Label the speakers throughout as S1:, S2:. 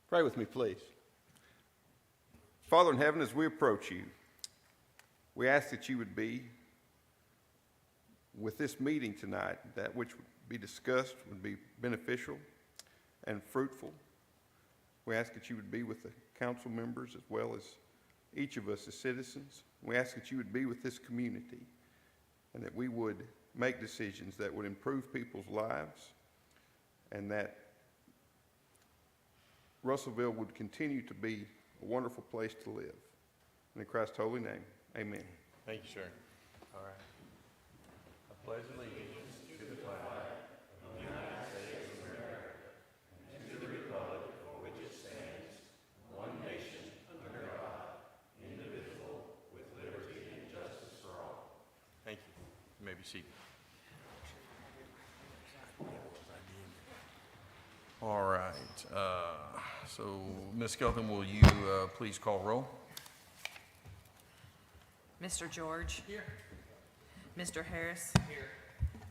S1: Pray with me, please. Father in heaven, as we approach you, we ask that you would be with this meeting tonight, that which would be discussed would be beneficial and fruitful. We ask that you would be with the council members as well as each of us as citizens. We ask that you would be with this community and that we would make decisions that would improve people's lives and that Russellville would continue to be a wonderful place to live. In Christ's holy name, amen.
S2: Thank you, sir. All right. I pledge allegiance to the flag of the United States of America and to the republic for which it stands, one nation, under God, indivisible, with liberty and justice for all. Thank you. You may be seated. All right. So, Ms. Skelton, will you please call roll?
S3: Mr. George? Here. Mr. Harris? Here.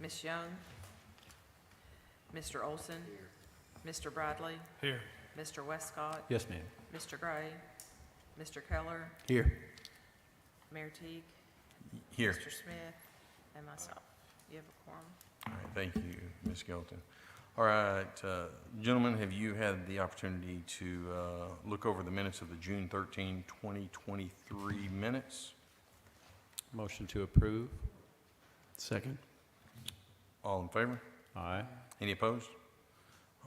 S3: Ms. Young? Mr. Olson? Here. Mr. Bradley?
S4: Here.
S3: Mr. Westcott?
S4: Yes, ma'am.
S3: Mr. Gray? Mr. Keller?
S4: Here.
S3: Mayor Teague?
S2: Here.
S3: Mr. Smith? And myself. You have a quorum.
S2: All right, thank you, Ms. Skelton. All right, gentlemen, have you had the opportunity to look over the minutes of the June 13, 2023 minutes?
S4: Motion to approve. Second.
S2: All in favor?
S4: Aye.
S2: Any opposed?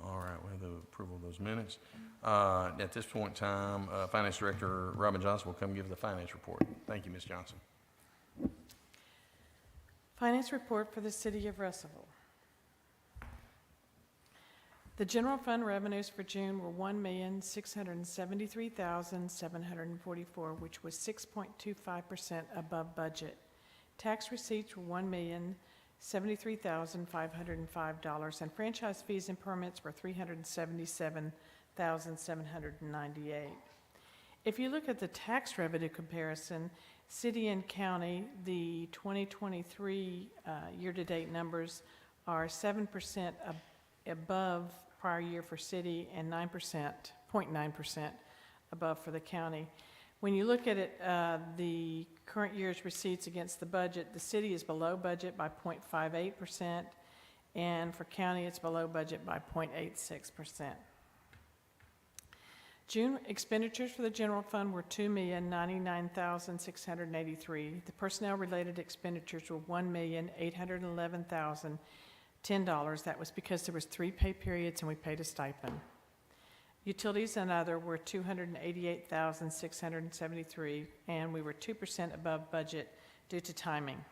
S2: All right, we have the approval of those minutes. At this point in time, Finance Director Robin Johnson will come give the finance report. Thank you, Ms. Johnson.
S5: Finance report for the City of Russellville. The general fund revenues for June were $1,673,744, which was 6.25% above budget. Tax receipts were $1,073,505, and franchise fees and permits were $377,798. If you look at the tax revenue comparison, city and county, the 2023 year-to-date numbers are 7% above prior year for city and 0.9% above for the county. When you look at it, the current year's receipts against the budget, the city is below budget by 0.58%, and for county it's below budget by 0.86%. June expenditures for the general fund were $2,099,683. The personnel-related expenditures were $1,811,010. That was because there was 3 pay periods and we paid a stipend. Utilities and other were $288,673, and we were 2% above budget due to timing.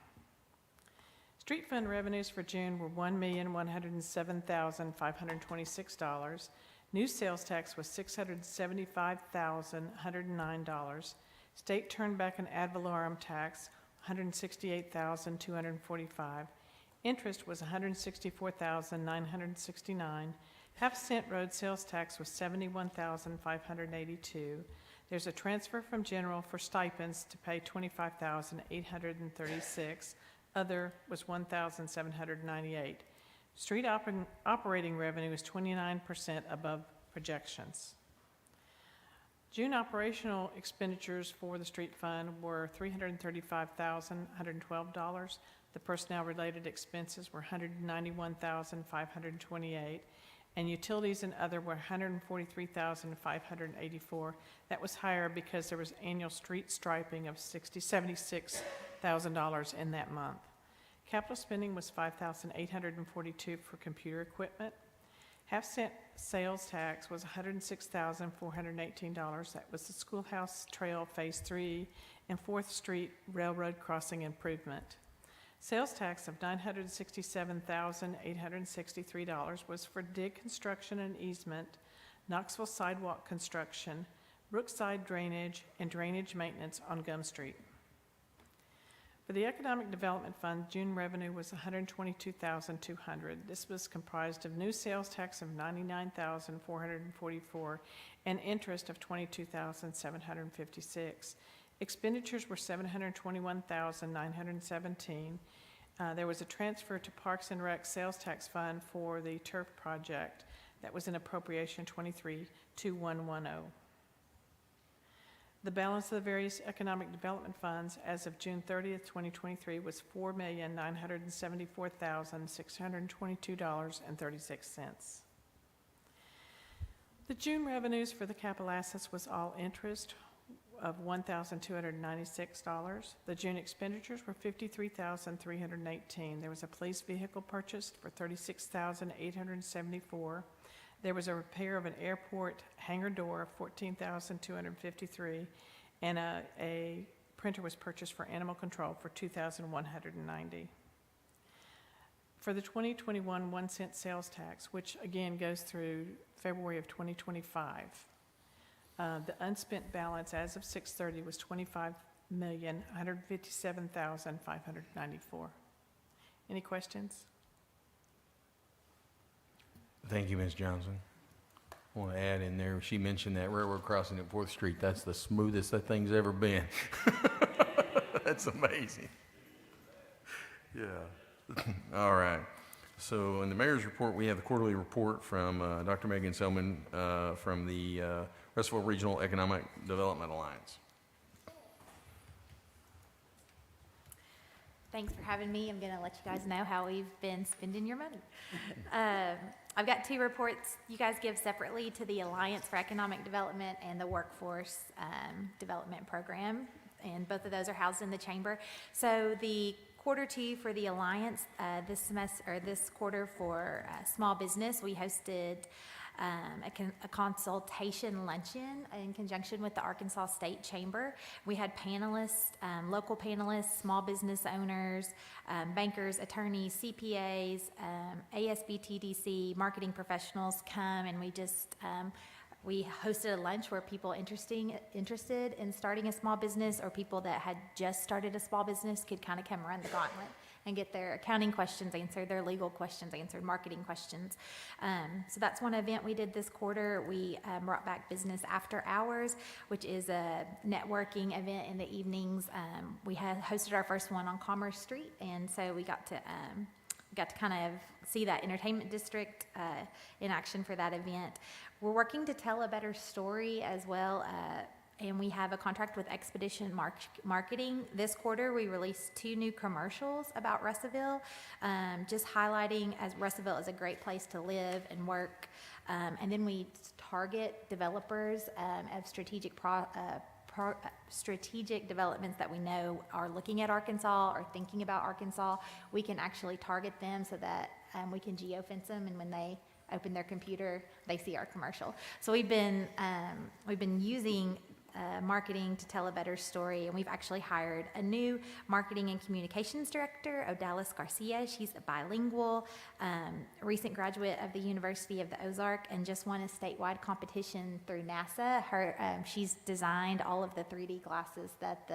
S5: Street fund revenues for June were $1,107,526. New sales tax was $675,109. State turned back an ad valorem tax, $168,245. Interest was $164,969. Half-cent road sales tax was $71,582. There's a transfer from general for stipends to pay $25,836. Other was $1,798. Street operating revenue is 29% above projections. June operational expenditures for the street fund were $335,112. The personnel-related expenses were $191,528, and utilities and other were $143,584. That was higher because there was annual street striping of $76,000 in that month. Capital spending was $5,842 for computer equipment. Half-cent sales tax was $106,418. That was the Schoolhouse Trail Phase 3 and 4th Street Railroad Crossing Improvement. Sales tax of $967,863 was for dig construction and easement, Knoxville sidewalk construction, Brookside drainage, and drainage maintenance on Gum Street. For the Economic Development Fund, June revenue was $122,200. This was comprised of new sales tax of $99,444 and interest of $22,756. Expenditures were $721,917. There was a transfer to Parks and Rec sales tax fund for the turf project. That was in appropriation 232110. The balance of the various economic development funds as of June 30th, 2023 was $4,974,622.36. The June revenues for the capital assets was all interest of $1,296. The June expenditures were $53,318. There was a police vehicle purchased for $36,874. There was a repair of an airport hangar door of $14,253, and a printer was purchased for animal control for $2,190. For the 2021 1-cent sales tax, which again goes through February of 2025, the unspent balance as of 6/30 was $25,157,594. Any questions?
S2: Thank you, Ms. Johnson. I want to add in there, she mentioned that railroad crossing at 4th Street. That's the smoothest that thing's ever been. That's amazing. Yeah. All right. So in the mayor's report, we have the quarterly report from Dr. Megan Selman from the Russellville Regional Economic Development Alliance.
S6: Thanks for having me. I'm going to let you guys know how we've been spending your money. I've got 2 reports you guys give separately to the Alliance for Economic Development and the Workforce Development Program, and both of those are housed in the chamber. So the quarter 2 for the Alliance this semester, or this quarter for small business, we hosted a consultation luncheon in conjunction with the Arkansas State Chamber. We had panelists, local panelists, small business owners, bankers, attorneys, CPAs, ASBTDC, marketing professionals come, and we hosted a lunch where people interested in starting a small business, or people that had just started a small business, could kind of come run the gauntlet and get their accounting questions answered, their legal questions answered, marketing questions. So that's one event we did this quarter. We brought back Business After Hours, which is a networking event in the evenings. We had hosted our first one on Commerce Street, and so we got to kind of see that entertainment district in action for that event. We're working to tell a better story as well, and we have a contract with Expedition Marketing. This quarter, we released 2 new commercials about Russellville, just highlighting as Russellville is a great place to live and work. And then we target developers of strategic developments that we know are looking at Arkansas or thinking about Arkansas. We can actually target them so that we can geofence them, and when they open their computer, they see our commercial. So we've been using marketing to tell a better story, and we've actually hired a new marketing and communications director, Odalis Garcia. She's a bilingual, recent graduate of the University of the Ozark, and just won a statewide competition through NASA. She's designed all of the 3D glasses not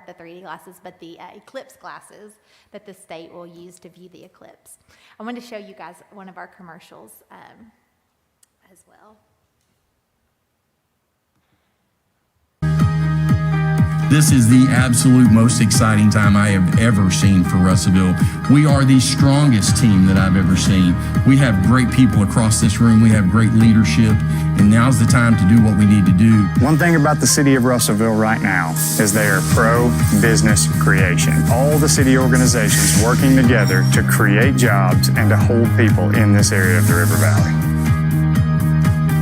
S6: the 3D glasses, but the eclipse glasses that the state will use to view the eclipse. I wanted to show you guys one of our commercials as well.
S7: This is the absolute most exciting time I have ever seen for Russellville. We are the strongest team that I've ever seen. We have great people across this room. We have great leadership, and now's the time to do what we need to do.
S8: One thing about the city of Russellville right now is they are pro-business creation. All the city organizations working together to create jobs and to hold people in this area of the River Valley.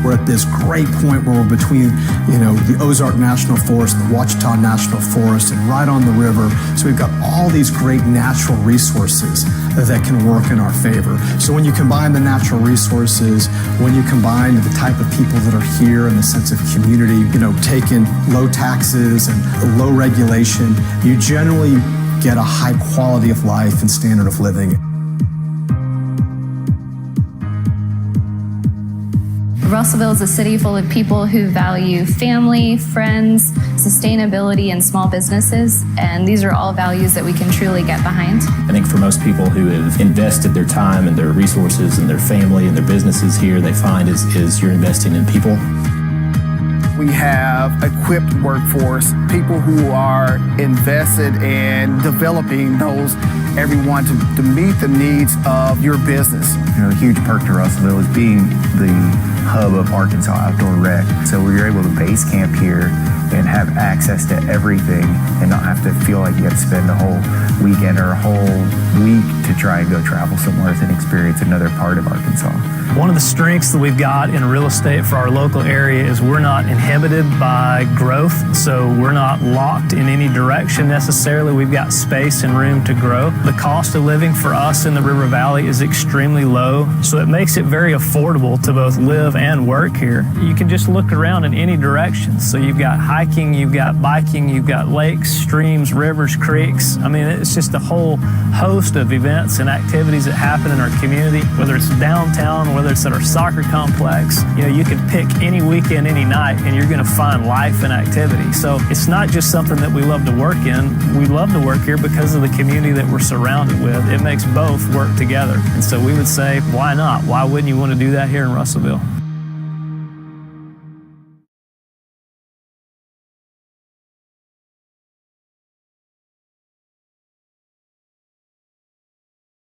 S9: We're at this great point where we're between, the Ozark National Forest, the Ouachita National Forest, and right on the river. So we've got all these great natural resources that can work in our favor. So when you combine the natural resources, when you combine the type of people that are here and the sense of community, taking low taxes and low regulation, you generally get a high quality of life and standard of living.
S10: Russellville is a city full of people who value family, friends, sustainability, and small businesses, and these are all values that we can truly get behind.
S11: I think for most people who have invested their time and their resources and their family and their businesses here, they find is you're investing in people.
S12: We have equipped workforce, people who are invested in developing those everyone to meet the needs of your business.
S11: You know, a huge perk to Russellville is being the hub of Arkansas outdoor rec. So we were able to base camp here and have access to everything and not have to feel like you have to spend a whole weekend or a whole week to try and go travel somewhere and experience another part of Arkansas.
S13: One of the strengths that we've got in real estate for our local area is we're not inhibited by growth, so we're not locked in any direction necessarily. We've got space and room to grow. The cost of living for us in the River Valley is extremely low, so it makes it very affordable to both live and work here. You can just look around in any direction. So you've got hiking, you've got biking, you've got lakes, streams, rivers, creeks. I mean, it's just a whole host of events and activities that happen in our community, whether it's downtown, whether it's at our soccer complex. You know, you can pick any weekend, any night, and you're going to find life and activity. So it's not just something that we love to work in. We love to work here because of the community that we're surrounded with. It makes both work together. And so we would say, why not? Why wouldn't you want to do that here in Russellville?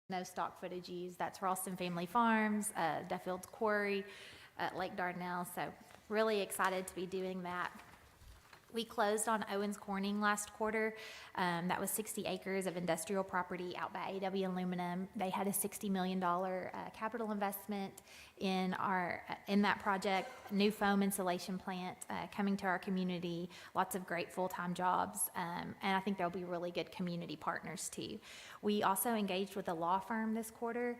S6: No stock footage used. That's Ralston Family Farms, Duffield's Quarry, Lake Dardanelle. So really excited to be doing that. We closed on Owens Corning last quarter. That was 60 acres of industrial property out by AW Aluminum. They had a $60 million capital investment in that project. New foam insulation plant coming to our community. Lots of great full-time jobs, and I think they'll be really good community partners too. We also engaged with a law firm this quarter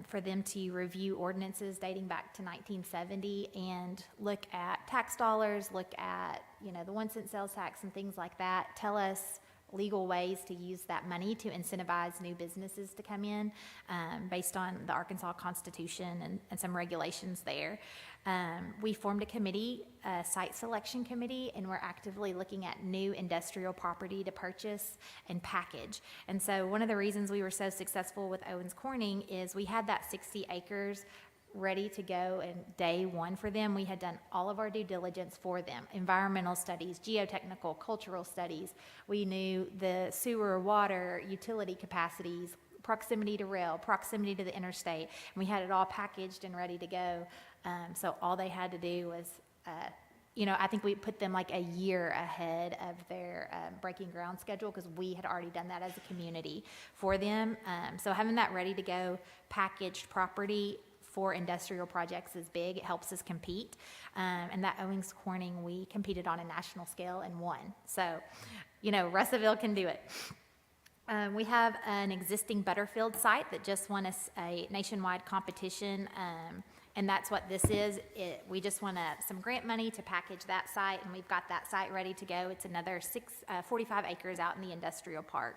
S6: for them to review ordinances dating back to 1970 and look at tax dollars, look at the 1 cent sales tax and things like that. Tell us legal ways to use that money to incentivize new businesses to come in based on the Arkansas Constitution and some regulations there. We formed a committee, a site selection committee, and we're actively looking at new industrial property to purchase and package. And so one of the reasons we were so successful with Owens Corning is we had that 60 acres ready to go, and day one for them, we had done all of our due diligence for them. Environmental studies, geotechnical, cultural studies. We knew the sewer, water, utility capacities, proximity to rail, proximity to the interstate. And we had it all packaged and ready to go. So all they had to do was, I think we put them like a year ahead of their breaking ground schedule because we had already done that as a community for them. So having that ready to go packaged property for industrial projects is big. It helps us compete. And that Owens Corning, we competed on a national scale and won. So, Russellville can do it. We have an existing Butterfield site that just won a nationwide competition. And that's what this is. We just want some grant money to package that site, and we've got that site ready to go. It's another 45 acres out in the industrial park.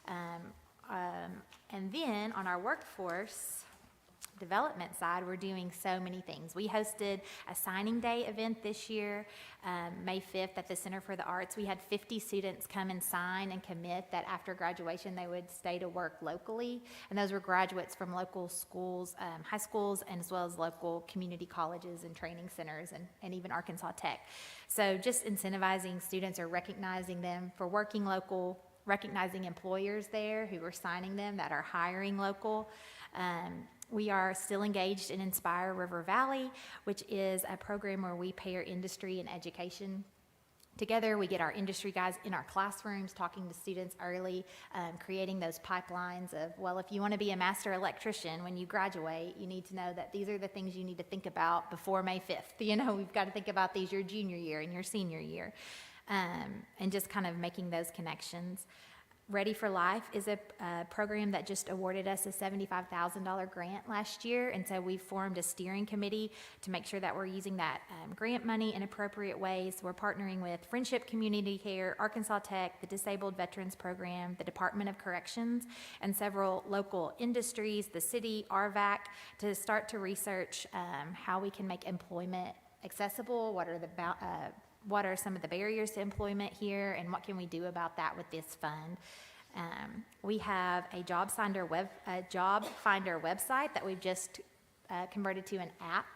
S6: And then on our workforce development side, we're doing so many things. We hosted a signing day event this year, May 5th at the Center for the Arts. We had 50 students come and sign and commit that after graduation they would stay to work locally. And those were graduates from local schools, high schools, and as well as local community colleges and training centers and even Arkansas Tech. So just incentivizing students or recognizing them for working local, recognizing employers there who are signing them that are hiring local. We are still engaged in Inspire River Valley, which is a program where we pair industry and education together. We get our industry guys in our classrooms talking to students early, creating those pipelines of, well, if you want to be a master electrician when you graduate, you need to know that these are the things you need to think about before May 5th. We've got to think about these your junior year and your senior year, and just kind of making those connections. Ready for Life is a program that just awarded us a $75,000 grant last year, and so we've formed a steering committee to make sure that we're using that grant money in appropriate ways. We're partnering with Friendship Community Care, Arkansas Tech, the Disabled Veterans Program, the Department of Corrections, and several local industries, the city, RVAC, to start to research how we can make employment accessible, what are some of the barriers to employment here, and what can we do about that with this fund. We have a job finder website that we've just converted to an app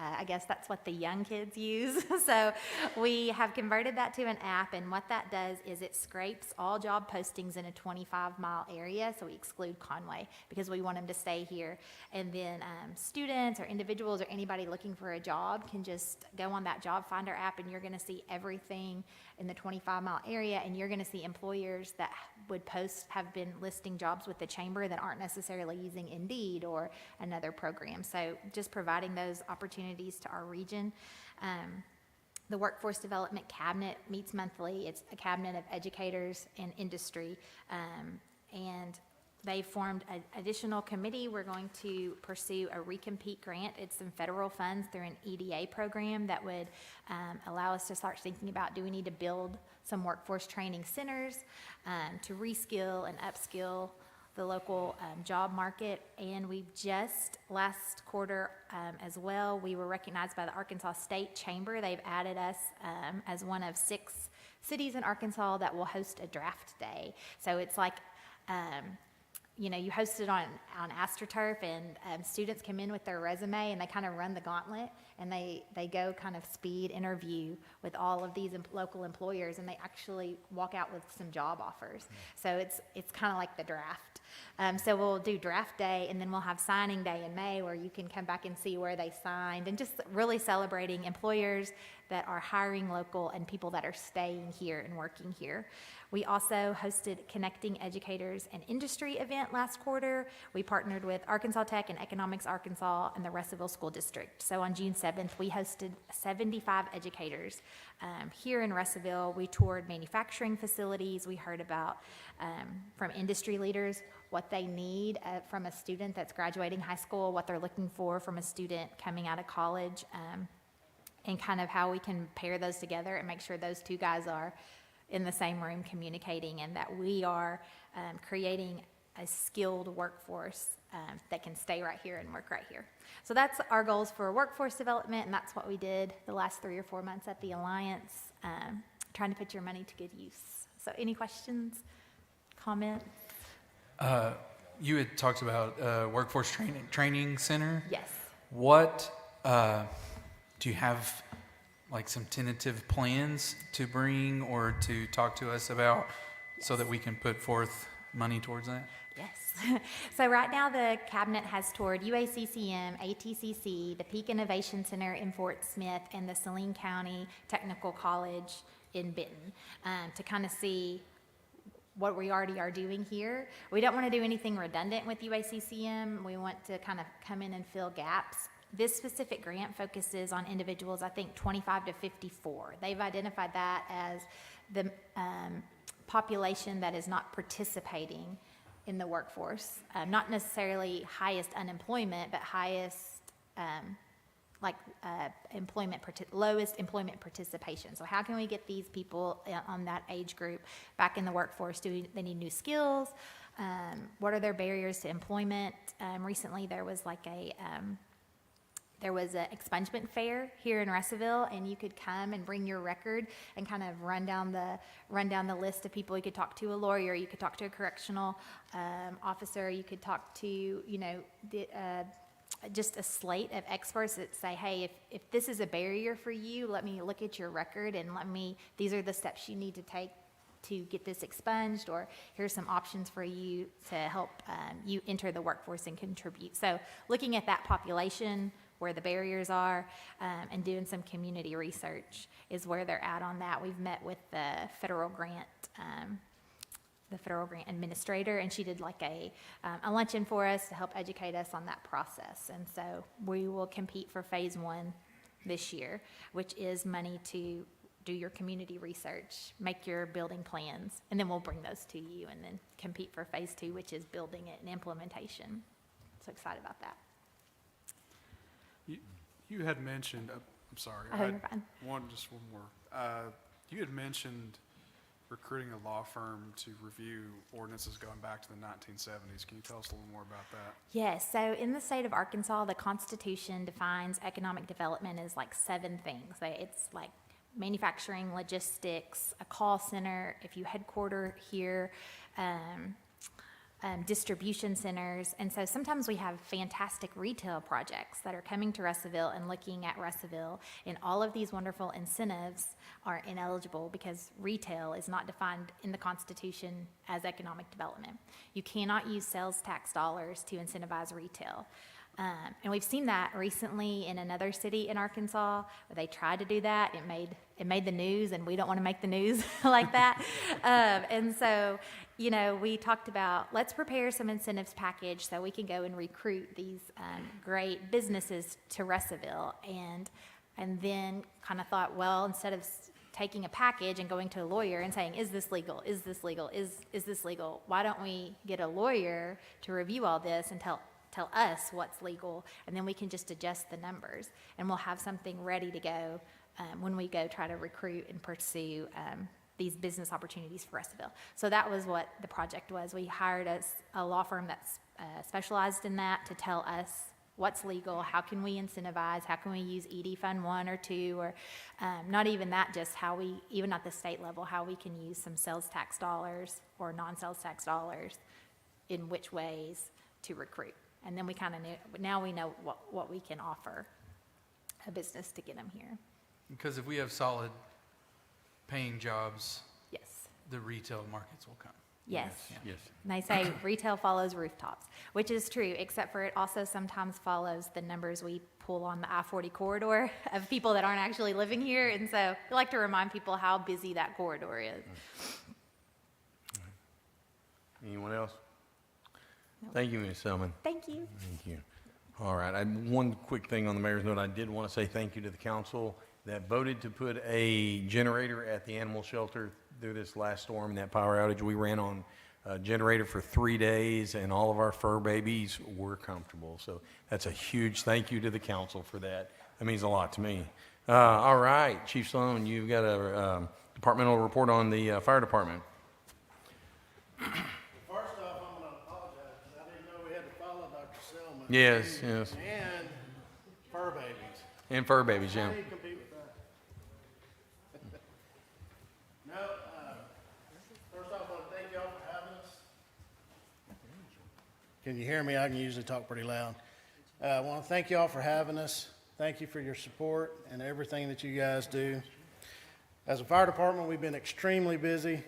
S6: I guess that's what the young kids use. So we have converted that to an app, and what that does is it scrapes all job postings in a 25-mile area, so we exclude Conway because we want them to stay here. And then students or individuals or anybody looking for a job can just go on that job finder app, and you're going to see everything in the 25-mile area, and you're going to see employers that would have been listing jobs with the chamber that aren't necessarily using Indeed or another program. So just providing those opportunities to our region. The Workforce Development Cabinet meets monthly. It's a cabinet of educators and industry, and they formed an additional committee. We're going to pursue a recompete grant. It's some federal funds through an EDA program that would allow us to start thinking about, do we need to build some workforce training centers to reskill and upskill the local job market. And we just, last quarter as well, we were recognized by the Arkansas State Chamber. They've added us as one of 6 cities in Arkansas that will host a draft day. So it's like, you host it on AstroTurf, and students come in with their resume, and they kind of run the gauntlet, and they go kind of speed interview with all of these local employers, and they actually walk out with some job offers. So it's kind of like the draft. So we'll do draft day, and then we'll have signing day in May, where you can come back and see where they signed, and just really celebrating employers that are hiring local and people that are staying here and working here. We also hosted Connecting Educators and Industry event last quarter. We partnered with Arkansas Tech and Economics Arkansas and the Russellville School District. So on June 7th, we hosted 75 educators here in Russellville. We toured manufacturing facilities. We heard about from industry leaders what they need from a student that's graduating high school, what they're looking for from a student coming out of college, and kind of how we can pair those together and make sure those two guys are in the same room communicating, and that we are creating a skilled workforce that can stay right here and work right here. So that's our goals for workforce development, and that's what we did the last 3 or 4 months at the Alliance, trying to put your money to good use. So any questions, comments?
S14: You had talked about workforce training center.
S6: Yes.
S14: What do you have, like, some tentative plans to bring or to talk to us about, so that we can put forth money towards that?
S6: Yes. So right now the cabinet has toured UACCM, ATCC, the Peak Innovation Center in Fort Smith, and the Saline County Technical College in Benton to kind of see what we already are doing here. We don't want to do anything redundant with UACCM. We want to kind of come in and fill gaps. This specific grant focuses on individuals, I think, 25 to 54. They've identified that as the population that is not participating in the workforce. Not necessarily highest unemployment, but highest, lowest employment participation. So how can we get these people on that age group back in the workforce? Do they need new skills? What are their barriers to employment? Recently there was an expungement fair here in Russellville, and you could come and bring your record and kind of run down the list of people. You could talk to a lawyer, you could talk to a correctional officer, you could talk to, just a slate of experts that say, hey, if this is a barrier for you, let me look at your record, and these are the steps you need to take to get this expunged, or here's some options for you to help you enter the workforce and contribute. So looking at that population, where the barriers are, and doing some community research is where they're at on that. We've met with the federal grant administrator, and she did like a luncheon for us to help educate us on that process. And so we will compete for phase 1 this year, which is money to do your community research, make your building plans, and then we'll bring those to you, and then compete for phase 2, which is building it and implementation. So excited about that.
S15: You had mentioned, I'm sorry.
S6: Oh, you're fine.
S15: One more. You had mentioned recruiting a law firm to review ordinances going back to the 1970s. Can you tell us a little more about that?
S6: Yes. So in the state of Arkansas, the Constitution defines economic development as like 7 things. It's like manufacturing, logistics, a call center, if you headquarter here, distribution centers. And so sometimes we have fantastic retail projects that are coming to Russellville and looking at Russellville, and all of these wonderful incentives are ineligible because retail is not defined in the Constitution as economic development. You cannot use sales tax dollars to incentivize retail. And we've seen that recently in another city in Arkansas where they tried to do that. It made the news, and we don't want to make the news like that. And so, you know, we talked about let's prepare some incentives package so we can go and recruit these great businesses to Russellville. And then kind of thought, well, instead of taking a package and going to a lawyer and saying, is this legal? Is this legal? Is this legal? Why don't we get a lawyer to review all this and tell us what's legal, and then we can just adjust the numbers, and we'll have something ready to go when we go try to recruit and pursue these business opportunities for Russellville. So that was what the project was. We hired a law firm that's specialized in that to tell us what's legal, how can we incentivize, how can we use ED Fund 1 or 2, or not even that, just how we, even at the state level, how we can use some sales tax dollars or non-sales tax dollars in which ways to recruit. And then we kind of knew, now we know what we can offer a business to get them here.
S14: Because if we have solid paying jobs,
S6: Yes.
S14: the retail markets will come.
S6: Yes.
S4: Yes.
S6: And they say retail follows rooftops, which is true, except for it also sometimes follows the numbers we pull on the I-40 corridor of people that aren't actually living here. And so we like to remind people how busy that corridor is.
S4: Anyone else? Thank you, Ms. Selman.
S6: Thank you.
S4: Thank you. All right, one quick thing on the mayor's note. I did want to say thank you to the council that voted to put a generator at the animal shelter through this last storm and that power outage. We ran on a generator for 3 days, and all of our fur babies were comfortable. So that's a huge thank you to the council for that. That means a lot to me. All right, Chief Sloan, you've got a departmental report on the fire department. Yes, yes.
S16: And fur babies.
S4: And fur babies, yeah.
S16: How do you compete with that? No, first off, I want to thank y'all for having us. Can you hear me? I can usually talk pretty loud. I want to thank y'all for having us. Thank you for your support and everything that you guys do. As a fire department, we've been extremely busy,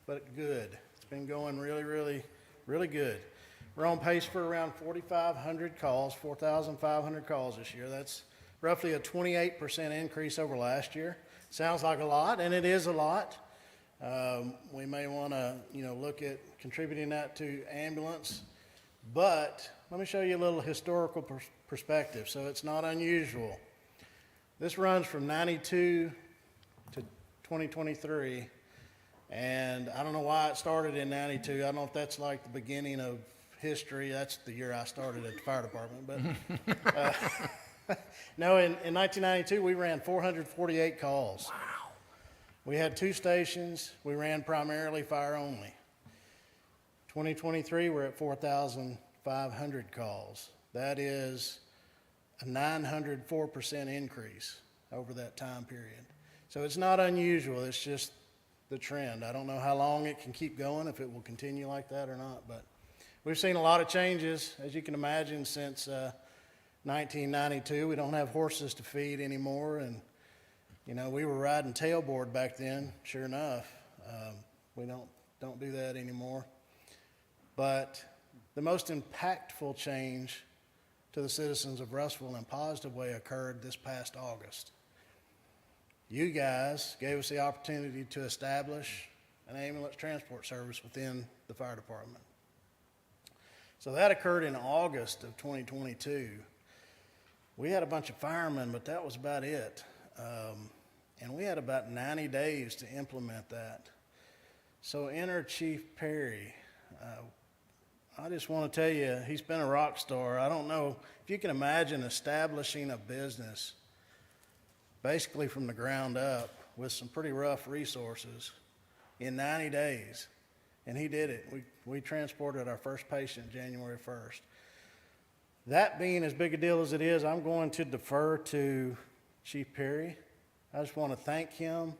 S16: but good. It's been going really, really, really good. We're on pace for around 4,500 calls, 4,500 calls this year. That's roughly a 28% increase over last year. Sounds like a lot, and it is a lot. We may want to, look at contributing that to ambulance, but let me show you a little historical perspective. So it's not unusual. This runs from 92 to 2023, and I don't know why it started in 92. I don't know if that's like the beginning of history. That's the year I started at the fire department. But no, in 1992, we ran 448 calls. Wow. We had 2 stations. We ran primarily fire only. 2023, we're at 4,500 calls. That is a 904% increase over that time period. So it's not unusual. It's just the trend. I don't know how long it can keep going, if it will continue like that or not, but we've seen a lot of changes, as you can imagine, since 1992. We don't have horses to feed anymore, and we were riding tailboard back then. Sure enough, we don't do that anymore. But the most impactful change to the citizens of Russellville in a positive way occurred this past August. You guys gave us the opportunity to establish an ambulance transport service within the fire department. So that occurred in August of 2022. We had a bunch of firemen, but that was about it. And we had about 90 days to implement that. So enter Chief Perry. I just want to tell you, he's been a rock star. I don't know if you can imagine establishing a business basically from the ground up with some pretty rough resources in 90 days. And he did it. We transported our first patient January 1st. That being as big a deal as it is, I'm going to defer to Chief Perry. I just want to thank him.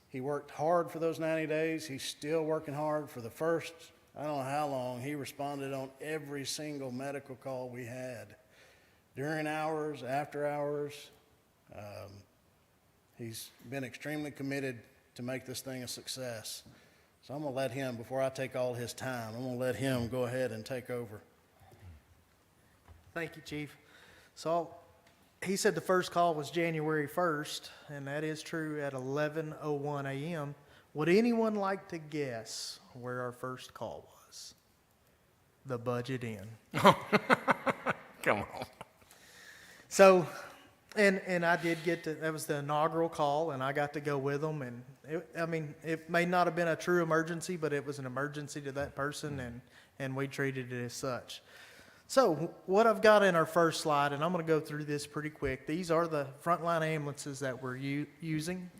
S16: He worked hard for those 90 days. He's still working hard for the first I don't know how long, he responded on every single medical call we had, during hours, after hours. He's been extremely committed to make this thing a success. So I'm going to let him, before I take all his time, I'm going to let him go ahead and take over.
S17: Thank you, Chief. So he said the first call was January 1st, and that is true at 11:01 a.m. Would anyone like to guess where our first call was? The Budget Inn.
S4: Come on.
S17: So, and I did get to, that was the inaugural call, and I got to go with them. And it may not have been a true emergency, but it was an emergency to that person, and we treated it as such. So what I've got in our first slide, and I'm going to go through this pretty quick. These are the frontline ambulances that we're using.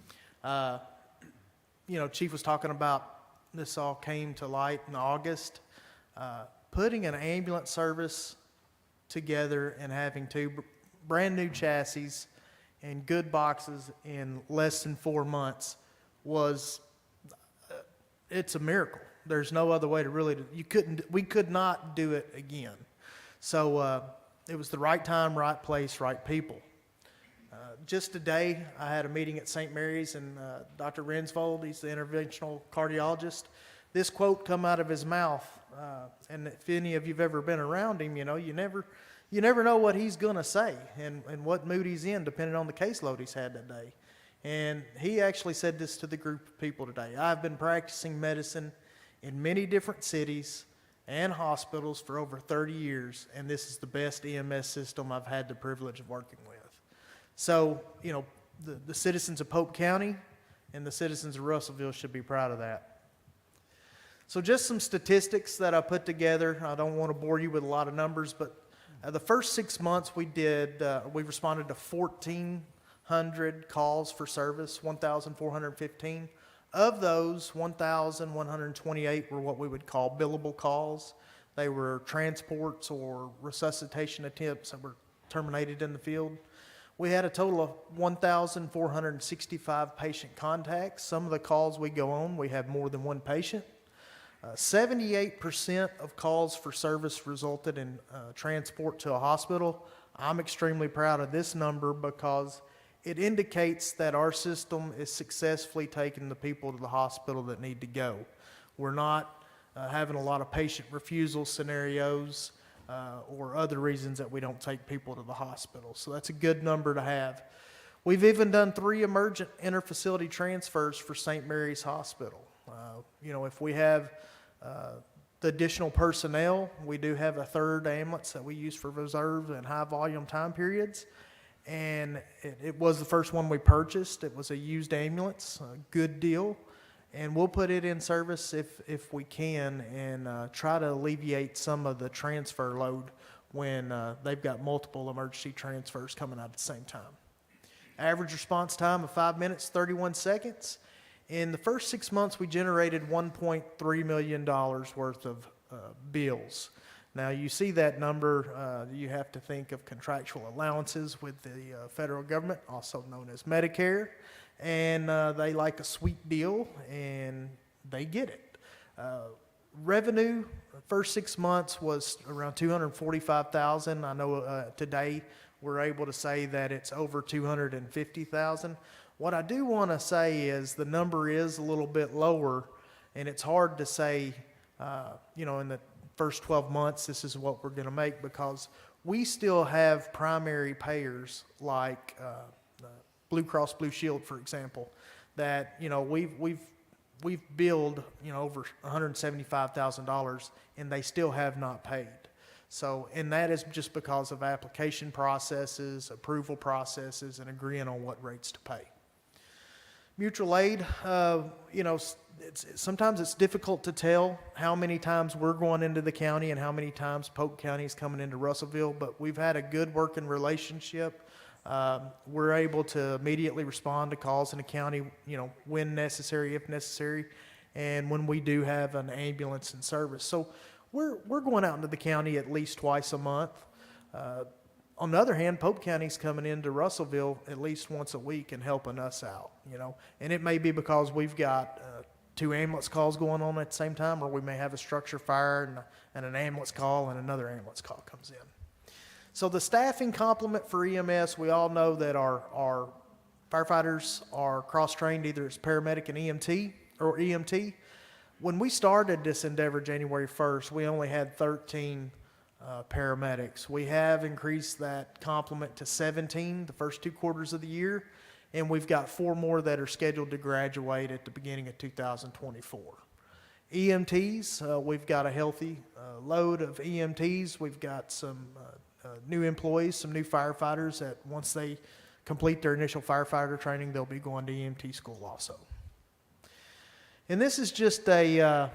S17: Chief was talking about this all came to light in August. Putting an ambulance service together and having two brand new chassis and good boxes in less than 4 months was, it's a miracle. There's no other way to really, we could not do it again. So it was the right time, right place, right people. Just today, I had a meeting at St. Mary's, and Dr. Rensvold, he's the interventional cardiologist. This quote come out of his mouth, and if any of you've ever been around him, you never know what he's going to say and what mood he's in, depending on the caseload he's had that day. And he actually said this to the group of people today. I've been practicing medicine in many different cities and hospitals for over 30 years, and this is the best EMS system I've had the privilege of working with. So, the citizens of Polk County and the citizens of Russellville should be proud of that. So just some statistics that I put together. I don't want to bore you with a lot of numbers, but the first 6 months we responded to 1,400 calls for service, 1,415. Of those, 1,128 were what we would call billable calls. They were transports or resuscitation attempts that were terminated in the field. We had a total of 1,465 patient contacts. Some of the calls we go on, we have more than one patient. 78% of calls for service resulted in transport to a hospital. I'm extremely proud of this number because it indicates that our system is successfully taking the people to the hospital that need to go. We're not having a lot of patient refusal scenarios or other reasons that we don't take people to the hospital. So that's a good number to have. We've even done 3 emergent interfacility transfers for St. Mary's Hospital. If we have the additional personnel, we do have a 3rd ambulance that we use for reserve and high volume time periods. And it was the first one we purchased. It was a used ambulance, a good deal. And we'll put it in service if we can and try to alleviate some of the transfer load when they've got multiple emergency transfers coming out at the same time. Average response time of 5 minutes, 31 seconds. In the first 6 months, we generated $1.3 million worth of bills. Now, you see that number, you have to think of contractual allowances with the federal government, also known as Medicare, and they like a sweet deal, and they get it. Revenue, the first 6 months was around $245,000. I know today we're able to say that it's over $250,000. What I do want to say is the number is a little bit lower, and it's hard to say, in the first 12 months, this is what we're going to make, because we still have primary payers like Blue Cross Blue Shield, for example, that we've billed over $175,000, and they still have not paid. So, and that is just because of application processes, approval processes, and agreeing on what rates to pay. Mutual aid, sometimes it's difficult to tell how many times we're going into the county and how many times Polk County is coming into Russellville, but we've had a good working relationship. We're able to immediately respond to calls in the county, when necessary, if necessary, and when we do have an ambulance in service. So we're going out into the county at least twice a month. On the other hand, Polk County's coming into Russellville at least once a week and helping us out, and it may be because we've got two ambulance calls going on at the same time, or we may have a structure fire and an ambulance call and another ambulance call comes in. So the staffing complement for EMS, we all know that our firefighters are cross-trained either as paramedic and EMT. When we started this endeavor January 1st, we only had 13 paramedics. We have increased that complement to 17 the first 2 quarters of the year, and we've got 4 more that are scheduled to graduate at the beginning of 2024. EMTs, we've got a healthy load of EMTs. We've got some new employees, some new firefighters that once they complete their initial firefighter training, they'll be going to EMT school also. And this is just a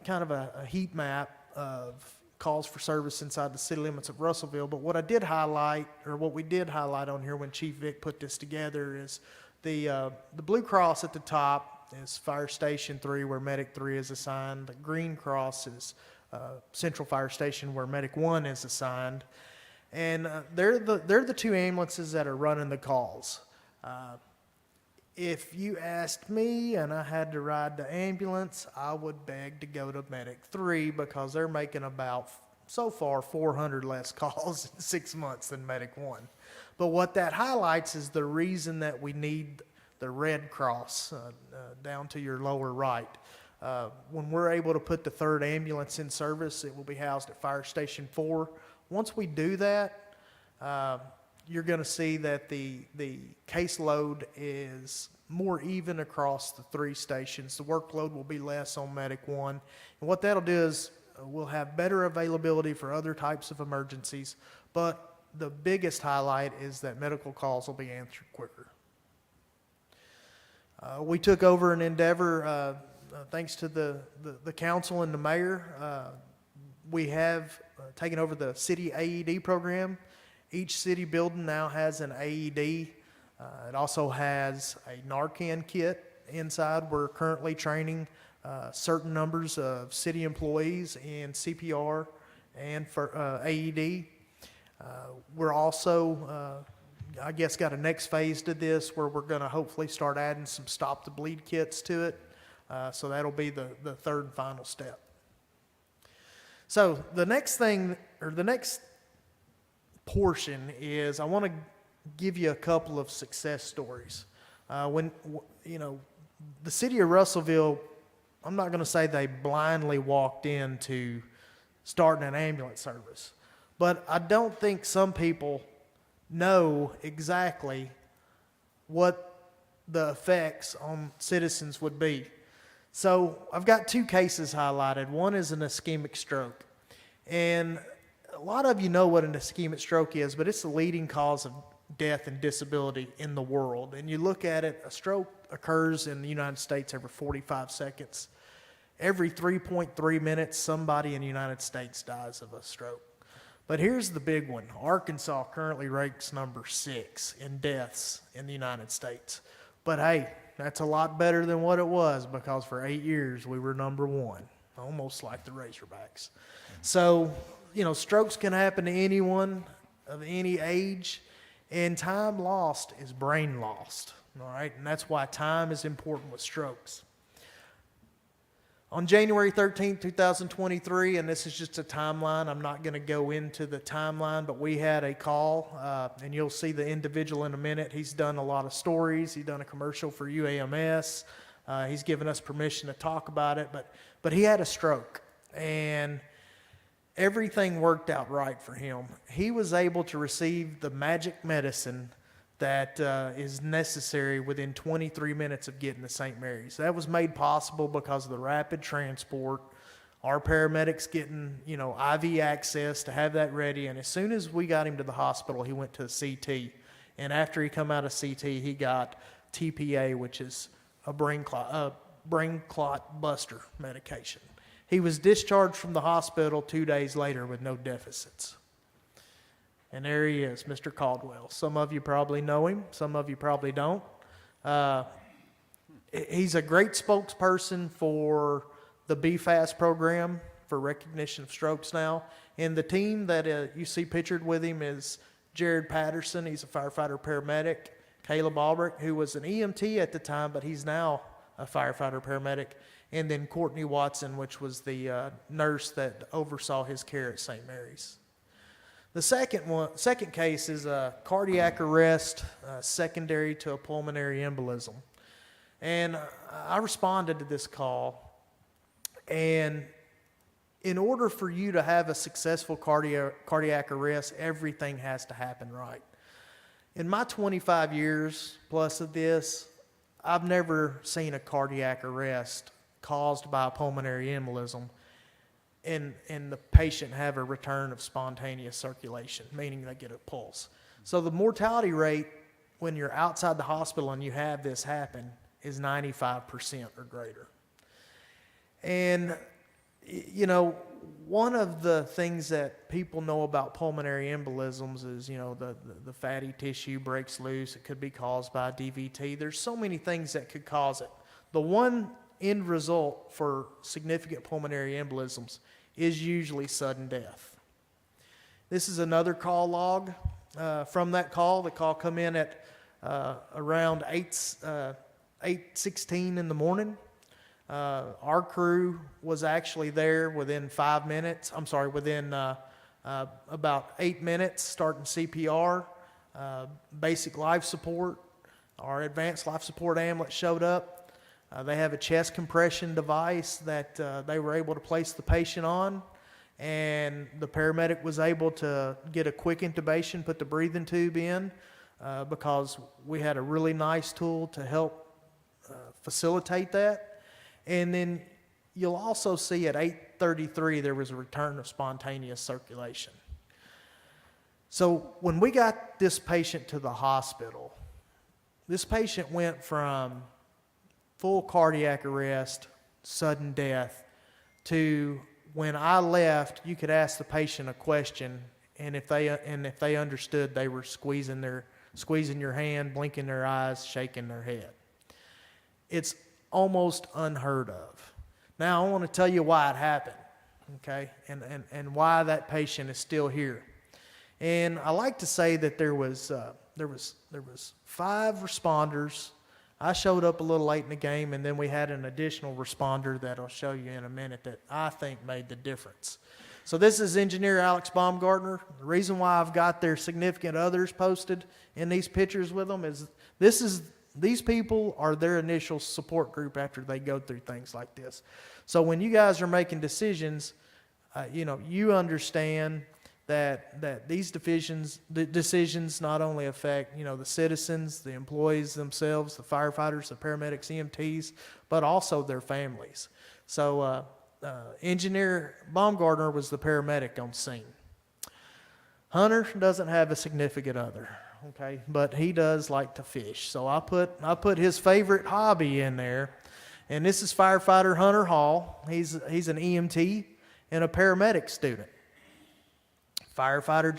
S17: kind of a heat map of calls for service inside the city limits of Russellville. But what I did highlight, or what we did highlight on here when Chief Vic put this together, is the blue cross at the top is Fire Station 3, where Medic 3 is assigned. The green cross is Central Fire Station, where Medic 1 is assigned. And they're the 2 ambulances that are running the calls. If you asked me and I had to ride the ambulance, I would beg to go to Medic 3 because they're making about, so far, 400 less calls in 6 months than Medic 1. But what that highlights is the reason that we need the red cross down to your lower right. When we're able to put the 3rd ambulance in service, it will be housed at Fire Station 4. Once we do that, you're going to see that the caseload is more even across the 3 stations. The workload will be less on Medic 1. And what that'll do is we'll have better availability for other types of emergencies, but the biggest highlight is that medical calls will be answered quicker. We took over an endeavor thanks to the council and the mayor. We have taken over the city AED program. Each city building now has an AED. It also has a Narcan kit inside. We're currently training certain numbers of city employees in CPR and for AED. We're also, I guess, got a next phase to this where we're going to hopefully start adding some stop the bleed kits to it. So that'll be the 3rd and final step. So the next thing, or the next portion is I want to give you a couple of success stories. When the city of Russellville, I'm not going to say they blindly walked into starting an ambulance service, but I don't think some people know exactly what the effects on citizens would be. So I've got 2 cases highlighted. One is an ischemic stroke. And a lot of you know what an ischemic stroke is, but it's the leading cause of death and disability in the world. And you look at it, a stroke occurs in the United States every 45 seconds. Every 3.3 minutes, somebody in the United States dies of a stroke. But here's the big one. Arkansas currently ranks number 6 in deaths in the United States. But hey, that's a lot better than what it was, because for 8 years we were number 1, almost like the Razorbacks. So, strokes can happen to anyone of any age, and time lost is brain lost, all right? And that's why time is important with strokes. On January 13, 2023, and this is just a timeline, I'm not going to go into the timeline, but we had a call, and you'll see the individual in a minute. He's done a lot of stories. He's done a commercial for UAMS. He's given us permission to talk about it, but he had a stroke, and everything worked out right for him. He was able to receive the magic medicine that is necessary within 23 minutes of getting to St. Mary's. That was made possible because of the rapid transport, our paramedics getting, IV access to have that ready. And as soon as we got him to the hospital, he went to a CT. And after he come out of CT, he got TPA, which is a brain clot buster medication. He was discharged from the hospital 2 days later with no deficits. And there he is, Mr. Caldwell. Some of you probably know him. Some of you probably don't. He's a great spokesperson for the BFAST program for recognition of strokes now. And the team that you see pictured with him is Jared Patterson. He's a firefighter paramedic. Caleb Albrecht, who was an EMT at the time, but he's now a firefighter paramedic. and then Courtney Watson, which was the nurse that oversaw his care at St. Mary's. The second case is a cardiac arrest secondary to a pulmonary embolism. And I responded to this call, and in order for you to have a successful cardiac arrest, everything has to happen right. In my 25 years plus of this, I've never seen a cardiac arrest caused by a pulmonary embolism and the patient have a return of spontaneous circulation, meaning they get a pulse. So the mortality rate when you're outside the hospital and you have this happen is 95% or greater. And, you know, one of the things that people know about pulmonary embolisms is, you know, the fatty tissue breaks loose. It could be caused by DVT. There's so many things that could cause it. The one end result for significant pulmonary embolisms is usually sudden death. This is another call log from that call. The call come in at around 8:16 in the morning. Our crew was actually there within 5 minutes. I'm sorry, within about 8 minutes, starting CPR, basic life support. Our advanced life support ambulance showed up. They have a chest compression device that they were able to place the patient on, and the paramedic was able to get a quick intubation, put the breathing tube in, because we had a really nice tool to help facilitate that. And then you'll also see at 8:33 there was a return of spontaneous circulation. So when we got this patient to the hospital, this patient went from full cardiac arrest, sudden death, to when I left, you could ask the patient a question, and if they understood, they were squeezing your hand, blinking their eyes, shaking their head. It's almost unheard of. Now, I want to tell you why it happened, okay, and why that patient is still here. And I like to say that there was 5 responders. I showed up a little late in the game, and then we had an additional responder that I'll show you in a minute that I think made the difference. So this is Engineer Alex Baumgartner. The reason why I've got their significant others posted in these pictures with them is these people are their initial support group after they go through things like this. So when you guys are making decisions, you understand that these decisions not only affect, the citizens, the employees themselves, the firefighters, the paramedics, EMTs, but also their families. So Engineer Baumgartner was the paramedic on scene. Hunter doesn't have a significant other, okay, but he does like to fish. So I put his favorite hobby in there, and this is firefighter Hunter Hall. He's an EMT and a paramedic student. Firefighter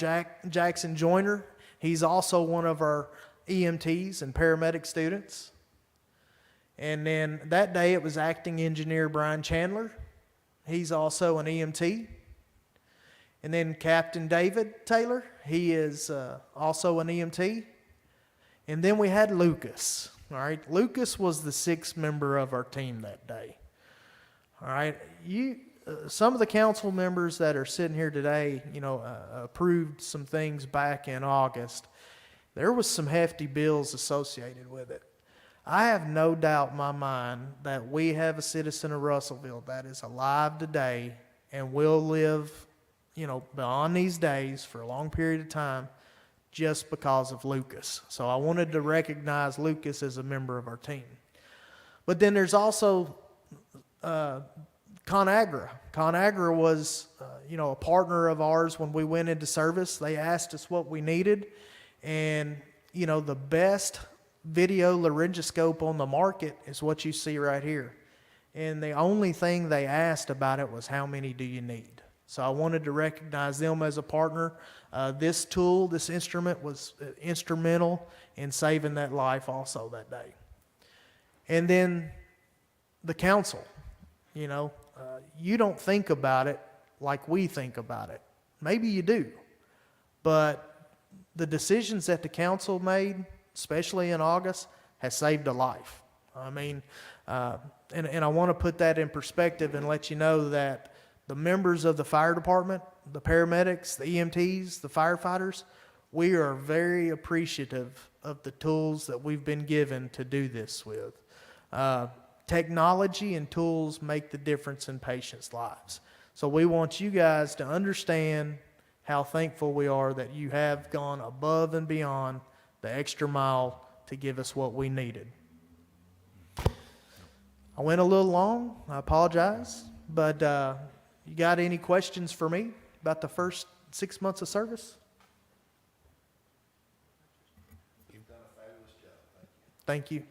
S17: Jackson Joyner, he's also one of our EMTs and paramedic students. And then that day it was acting engineer Brian Chandler. He's also an EMT. And then Captain David Taylor, he is also an EMT. And then we had Lucas. All right, Lucas was the 6th member of our team that day. All right, some of the council members that are sitting here today, approved some things back in August. There was some hefty bills associated with it. I have no doubt in my mind that we have a citizen of Russellville that is alive today and will live, beyond these days for a long period of time just because of Lucas. So I wanted to recognize Lucas as a member of our team. But then there's also ConAgra. ConAgra was, a partner of ours when we went into service. They asked us what we needed, and, the best video laryngoscope on the market is what you see right here. And the only thing they asked about it was, how many do you need? So I wanted to recognize them as a partner. This tool, this instrument was instrumental in saving that life also that day. And then the council, you don't think about it like we think about it. Maybe you do. But the decisions that the council made, especially in August, has saved a life. I mean, and I want to put that in perspective and let you know that the members of the fire department, the paramedics, the EMTs, the firefighters, we are very appreciative of the tools that we've been given to do this with. Technology and tools make the difference in patients' lives. So we want you guys to understand how thankful we are that you have gone above and beyond the extra mile to give us what we needed. I went a little long, I apologize, but you got any questions for me about the first 6 months of service?
S16: You've done a fabulous job.
S17: Thank you.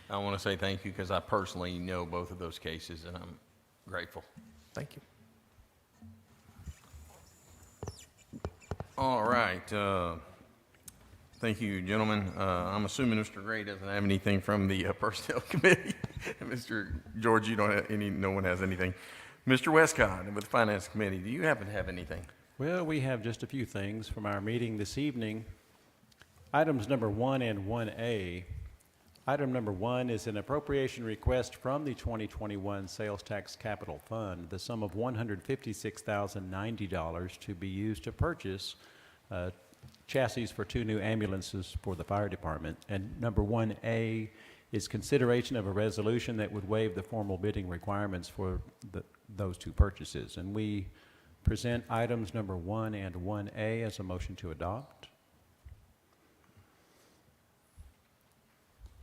S4: I want to say thank you because I personally know both of those cases, and I'm grateful.
S17: Thank you.
S4: All right. Thank you, gentlemen. I'm assuming Mr. Gray doesn't have anything from the Personnel Committee. Mr. George, you don't have any, no one has anything. Mr. Westcott with the Finance Committee, do you happen to have anything?
S18: Well, we have just a few things from our meeting this evening. Items number 1 and 1A. Item number 1 is an appropriation request from the 2021 Sales Tax Capital Fund, the sum of $156,090 to be used to purchase chassis for 2 new ambulances for the fire department. And number 1A is consideration of a resolution that would waive the formal bidding requirements for those 2 purchases. And we present items number 1 and 1A as a motion to adopt.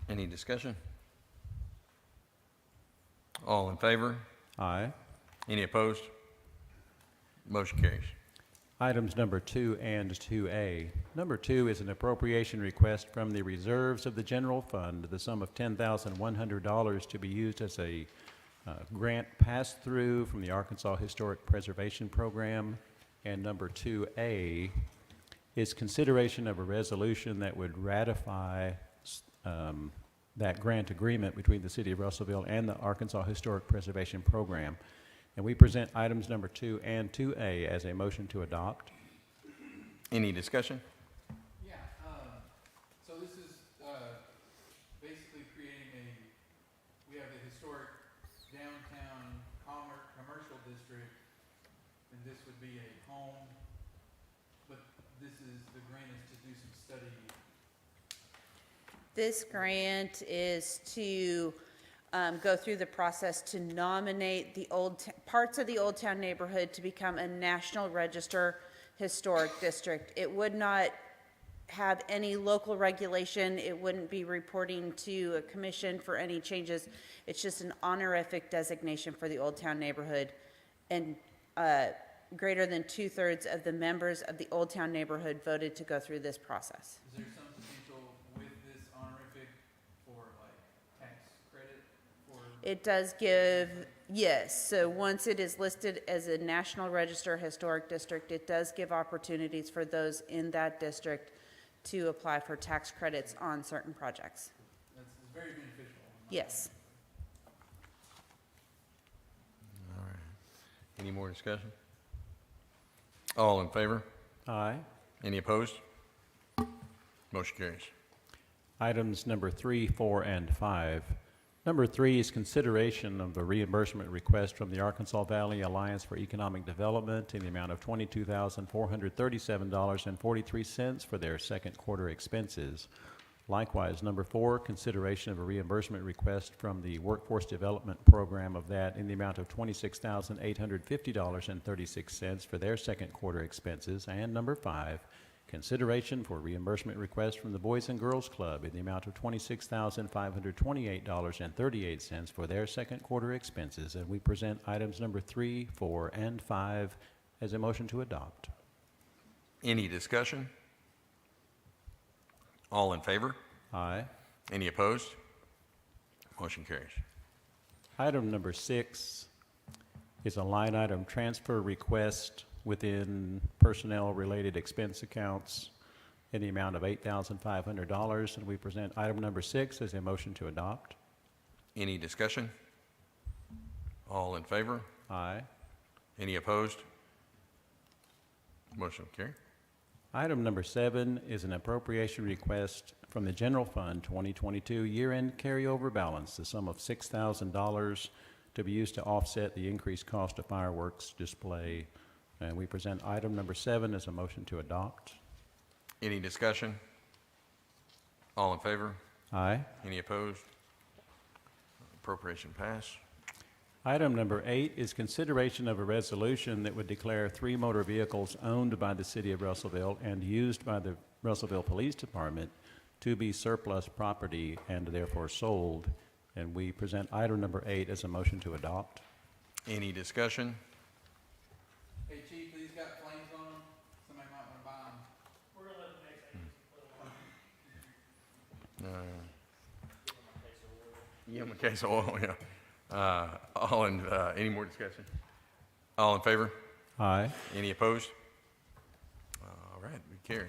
S4: Any discussion? All in favor?
S18: Aye.
S4: Any opposed? Motion carries.
S18: Items number 2 and 2A. Number 2 is an appropriation request from the reserves of the general fund, the sum of $10,100 to be used as a grant pass-through from the Arkansas Historic Preservation Program. And number 2A is consideration of a resolution that would ratify that grant agreement between the City of Russellville and the Arkansas Historic Preservation Program. And we present items number 2 and 2A as a motion to adopt.
S4: Any discussion?
S14: Yeah, so this is basically creating we have a historic downtown commercial district, and this would be a home, but the grant is to do some study.
S19: This grant is to go through the process to nominate the parts of the Old Town neighborhood to become a National Register Historic District. It would not have any local regulation. It wouldn't be reporting to a commission for any changes. It's just an honorific designation for the Old Town neighborhood. And greater than 2/3 of the members of the Old Town neighborhood voted to go through this process.
S14: Is there some potential with this honorific for like tax credit?
S19: It does give, yes, so once it is listed as a National Register Historic District, it does give opportunities for those in that district to apply for tax credits on certain projects.
S14: That's very beneficial.
S19: Yes.
S4: All right. Any more discussion? All in favor?
S18: Aye.
S4: Any opposed? Motion carries.
S18: Items number 3, 4, and 5. Number 3 is consideration of a reimbursement request from the Arkansas Valley Alliance for Economic Development in the amount of $22,437.43 for their second quarter expenses. Likewise, number 4, consideration of a reimbursement request from the Workforce Development Program of that in the amount of $26,850.36 for their second quarter expenses. And number 5, consideration for reimbursement request from the Boys and Girls Club in the amount of $26,528.38 for their second quarter expenses. And we present items number 3, 4, and 5 as a motion to adopt.
S4: Any discussion? All in favor?
S18: Aye.
S4: Any opposed? Motion carries.
S18: Item number 6 is a line item transfer request within personnel-related expense accounts in the amount of $8,500, and we present item number 6 as a motion to adopt.
S4: Any discussion? All in favor?
S18: Aye.
S4: Any opposed? Motion carried.
S18: Item number 7 is an appropriation request from the General Fund 2022 year-end carryover balance, the sum of $6,000 to be used to offset the increased cost of fireworks display. And we present item number 7 as a motion to adopt.
S4: Any discussion? All in favor?
S18: Aye.
S4: Any opposed? Appropriation pass.
S18: Item number 8 is consideration of a resolution that would declare 3 motor vehicles owned by the City of Russellville and used by the Russellville Police Department to be surplus property and therefore sold. And we present item number 8 as a motion to adopt.
S4: Any discussion?
S14: Hey, Chief, these got flames on them. Somebody might want to buy them. We're going to let them
S4: Give them a case of oil, yeah. Any more discussion? All in favor?
S18: Aye.
S4: Any opposed? All right, we carry.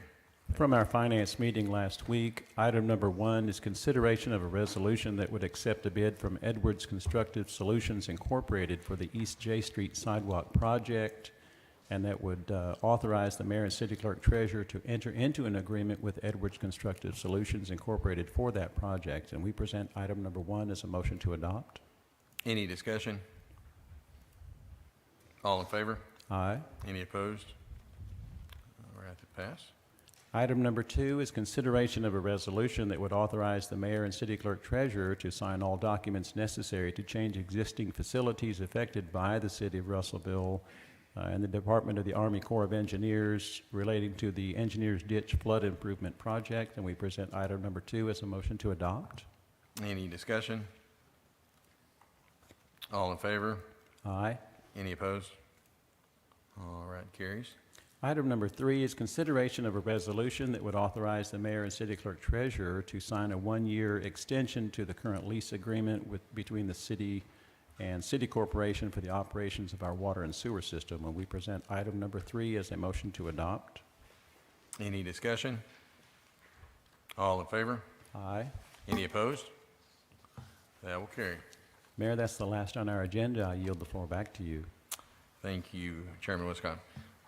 S18: From our finance meeting last week, item number 1 is consideration of a resolution that would accept a bid from Edwards Constructive Solutions Incorporated for the East J Street Sidewalk Project, and that would authorize the mayor and city clerk treasurer to enter into an agreement with Edwards Constructive Solutions Incorporated for that project. And we present item number 1 as a motion to adopt.
S4: Any discussion? All in favor?
S18: Aye.
S4: Any opposed? All right, to pass.
S18: Item number 2 is consideration of a resolution that would authorize the mayor and city clerk treasurer to sign all documents necessary to change existing facilities affected by the City of Russellville and the Department of the Army Corps of Engineers relating to the Engineers Ditch Flood Improvement Project. And we present item number 2 as a motion to adopt.
S4: Any discussion? All in favor?
S18: Aye.
S4: Any opposed? All right, carries.
S18: Item number 3 is consideration of a resolution that would authorize the mayor and city clerk treasurer to sign a 1-year extension to the current lease agreement between the city and City Corporation for the operations of our water and sewer system. And we present item number 3 as a motion to adopt.
S4: Any discussion? All in favor?
S18: Aye.
S4: Any opposed? That will carry.
S18: Mayor, that's the last on our agenda. I yield the floor back to you.
S4: Thank you, Chairman Wiscott.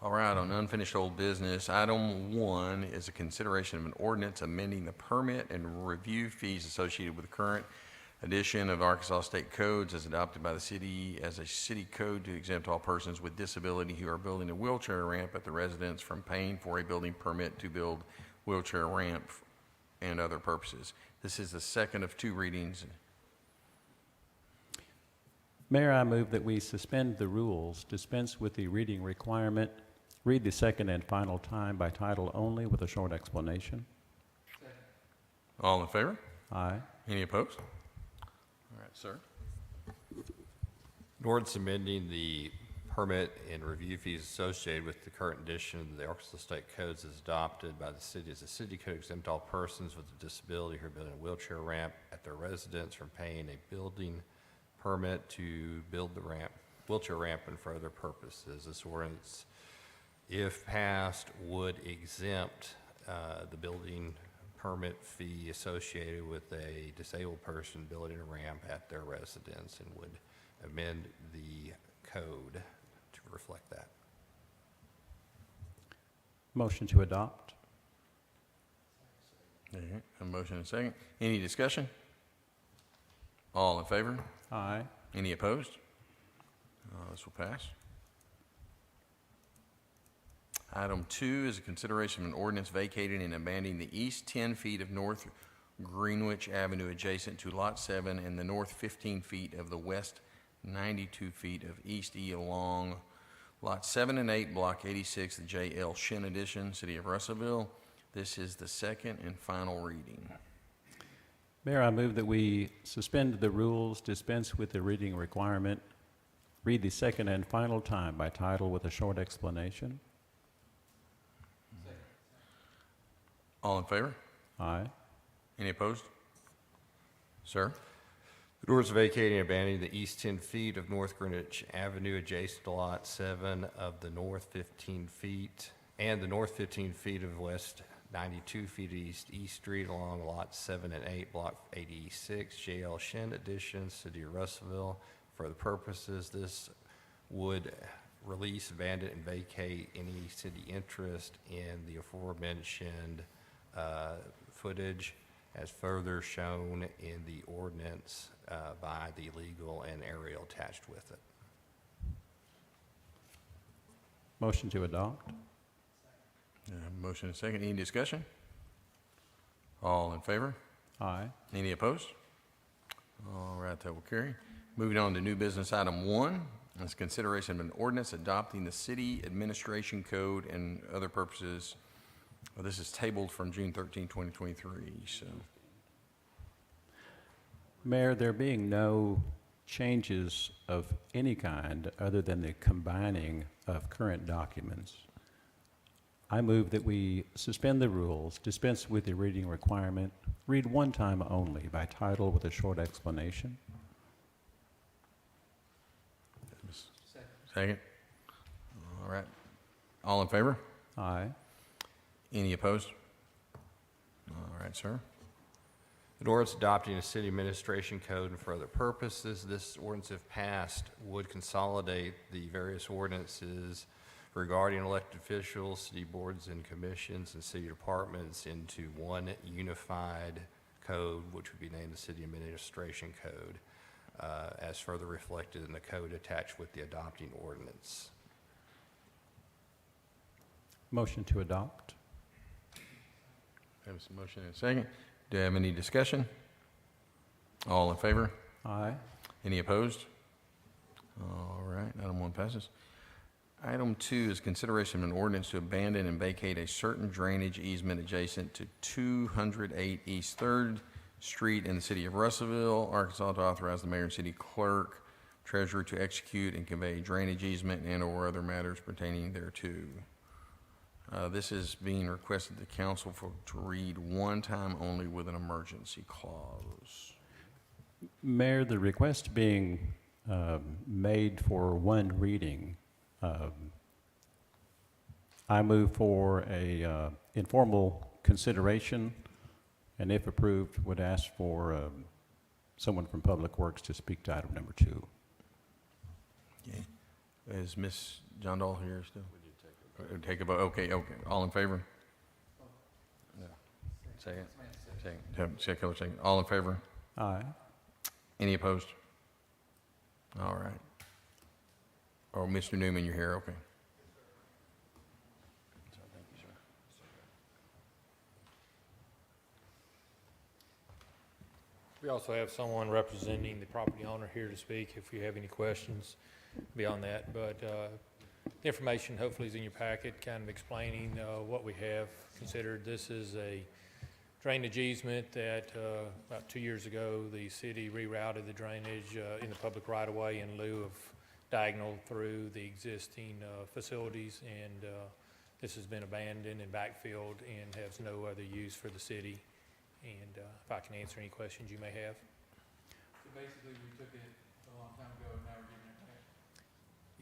S4: All right, on unfinished old business, item 1 is a consideration of an ordinance amending the permit and review fees associated with the current edition of Arkansas State Codes as adopted by the city as a city code to exempt all persons with disability who are building a wheelchair ramp at the residence from paying for a building permit to build wheelchair ramp and other purposes. This is the second of 2 readings.
S18: Mayor, I move that we suspend the rules, dispense with the reading requirement, read the second and final time by title only with a short explanation.
S4: All in favor?
S18: Aye.
S4: Any opposed? All right, sir.
S2: An ordinance amending the permit and review fees associated with the current edition of the Arkansas State Codes is adopted by the city as a city code exempt all persons with a disability who are building a wheelchair ramp at their residence from paying a building permit to build the ramp, wheelchair ramp, and for other purposes. This ordinance, if passed, would exempt the building permit fee associated with a disabled person building a ramp at their residence and would amend the code to reflect that.
S18: Motion to adopt.
S4: Okay, a motion and a second. Any discussion? All in favor?
S18: Aye.
S4: Any opposed? This will pass. Item 2 is a consideration of an ordinance vacating and abandoning the east 10 feet of North Greenwich Avenue adjacent to Lot 7 and the north 15 feet of the west 92 feet of East E along Lot 7 and 8, Block 86, the J.L. Shin Edition, City of Russellville. This is the second and final reading.
S18: Mayor, I move that we suspend the rules, dispense with the reading requirement, read the second and final time by title with a short explanation.
S4: All in favor?
S18: Aye.
S4: Any opposed? Sir?
S2: The ordinance vacating and abandoning the east 10 feet of North Greenwich Avenue adjacent to Lot 7 of the north 15 feet and the north 15 feet of west 92 feet east East Street along Lot 7 and 8, Block 86, J.L. Shin Edition, City of Russellville. For the purposes, this would release, abandon, and vacate any city interest in the aforementioned footage as further shown in the ordinance by the legal and aerial attached with it.
S18: Motion to adopt?
S4: Motion and second. Any discussion? All in favor?
S18: Aye.
S4: Any opposed? All right, that will carry. Moving on to new business item 1, that's consideration of an ordinance adopting the city administration code and other purposes. Well, this is tabled from June 13, 2023, so.
S18: Mayor, there being no changes of any kind other than the combining of current documents, I move that we suspend the rules, dispense with the reading requirement, read one time only by title with a short explanation.
S4: Second. All right. All in favor?
S18: Aye.
S4: Any opposed? All right, sir.
S2: An ordinance adopting a city administration code and for other purposes. This ordinance, if passed, would consolidate the various ordinances regarding elected officials, city boards and commissions, and city departments into one unified code, which would be named the City Administration Code, as further reflected in the code attached with the adopting ordinance.
S18: Motion to adopt?
S4: Have some motion and a second. Do you have any discussion? All in favor?
S18: Aye.
S4: Any opposed? All right, item 1 passes. Item 2 is consideration of an ordinance to abandon and vacate a certain drainage easement adjacent to 208 East 3rd Street in the city of Russellville, Arkansas, to authorize the mayor and city clerk, treasurer to execute and convey drainage easement and/or other matters pertaining thereto. This is being requested the council to read one time only with an emergency clause.
S18: Mayor, the request being made for one reading, I move for a informal consideration, and if approved, would ask for someone from Public Works to speak to item number 2.
S4: Okay. Is Ms. John Dahl here still? Take a vote. Okay. All in favor? No. Second. Second. All in favor?
S18: Aye.
S4: Any opposed? All right. Oh, Mr. Newman, you're here. Okay. Thank you, sir.
S20: We also have someone representing the property owner here to speak if you have any questions beyond that. But the information hopefully is in your packet, kind of explaining what we have considered. This is a drainage easement that about 2 years ago, the city rerouted the drainage in the public right-of-way in lieu of diagonal through the existing facilities, and this has been abandoned and backfilled and has no other use for the city. And if I can answer any questions you may have.
S14: So basically, we took it a long time ago, and now we're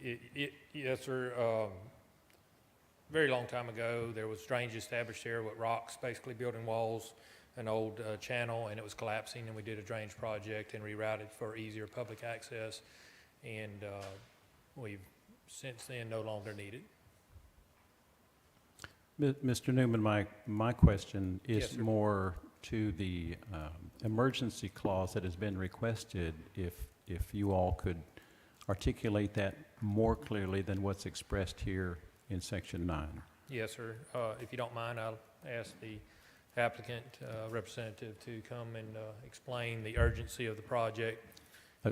S14: giving it back?
S20: Yes, sir. Very long time ago, there was drainage established there with rocks, basically building walls, an old channel, and it was collapsing, and we did a drainage project and rerouted for easier public access, and we've since then no longer needed.
S18: Mr. Newman, my question
S20: Yes,
S18: is
S20: sir.
S18: more to the emergency clause that has been requested, if you all could articulate that more clearly than what's expressed here in section 9.
S20: Yes, sir. If you don't mind, I'll ask the applicant representative to come and explain the urgency of the project.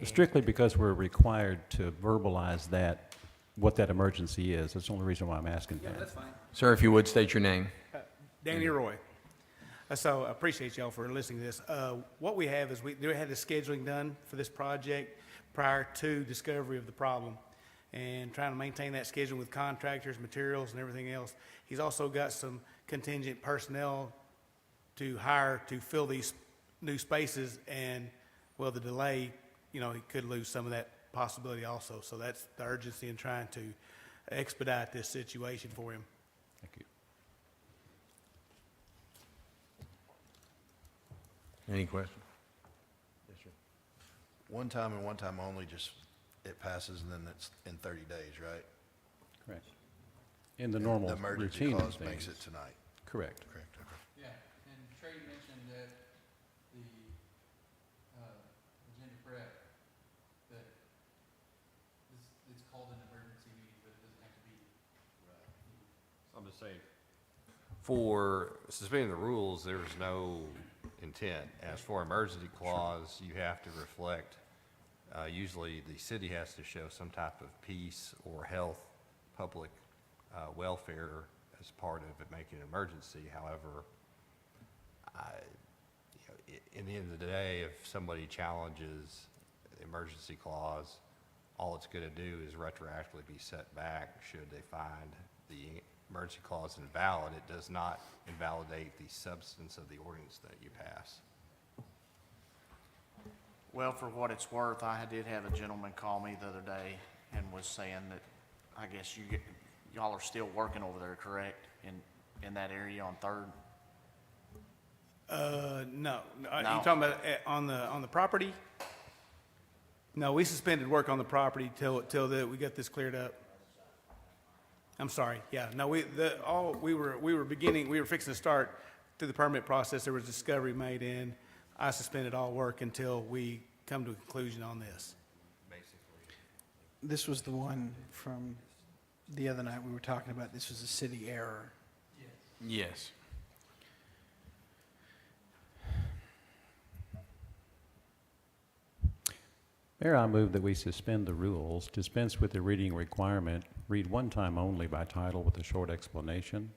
S18: Strictly because we're required to verbalize that, what that emergency is. That's the only reason why I'm asking that.
S21: That's fine.
S4: Sir, if you would state your name.
S21: Danny Roy. So I appreciate y'all for listening to this. What we have is we had the scheduling done for this project prior to discovery of the problem, and trying to maintain that schedule with contractors, materials, and everything else. He's also got some contingent personnel to hire to fill these new spaces, and, well, the delay, he could lose some of that possibility also. So that's the urgency in trying to expedite this situation for him.
S18: Thank you.
S4: Any questions?
S22: Yes, sir. One time and one time only, just it passes and then it's in 30 days, right?
S18: Correct. In the normal
S22: The emergency
S18: routine of
S22: clause makes
S18: things.
S22: it tonight.
S18: Correct.
S22: Correct, okay.
S14: Yeah, and Trey mentioned that
S2: I'm just saying, for suspending the rules, there's no intent. As for emergency clause, you have to reflect, usually the city has to show some type of peace or health, public welfare as part of it making an emergency. However, in the end of the day, if somebody challenges the emergency clause, all it's going to do is retroactively be set back should they find the emergency clause invalid. It does not invalidate the substance of the ordinance that you pass.
S1: Well, for what it's worth, I did have a gentleman call me the other day and was saying that I guess y'all are still working over there, correct? In that area on 3rd?
S21: No. Are
S1: No.
S21: you talking about on the property? No, we suspended work on the property till we got this cleared up. I'm sorry. Yeah, no, we were fixing to start through the permit process. There was discovery made in. I suspended all work until we come to a conclusion on this.
S12: This was the one from the other night we were talking about. This was a city error.
S4: Yes.
S18: Mayor, I move that we suspend the rules, dispense with the reading requirement, read one time only by title with a short explanation.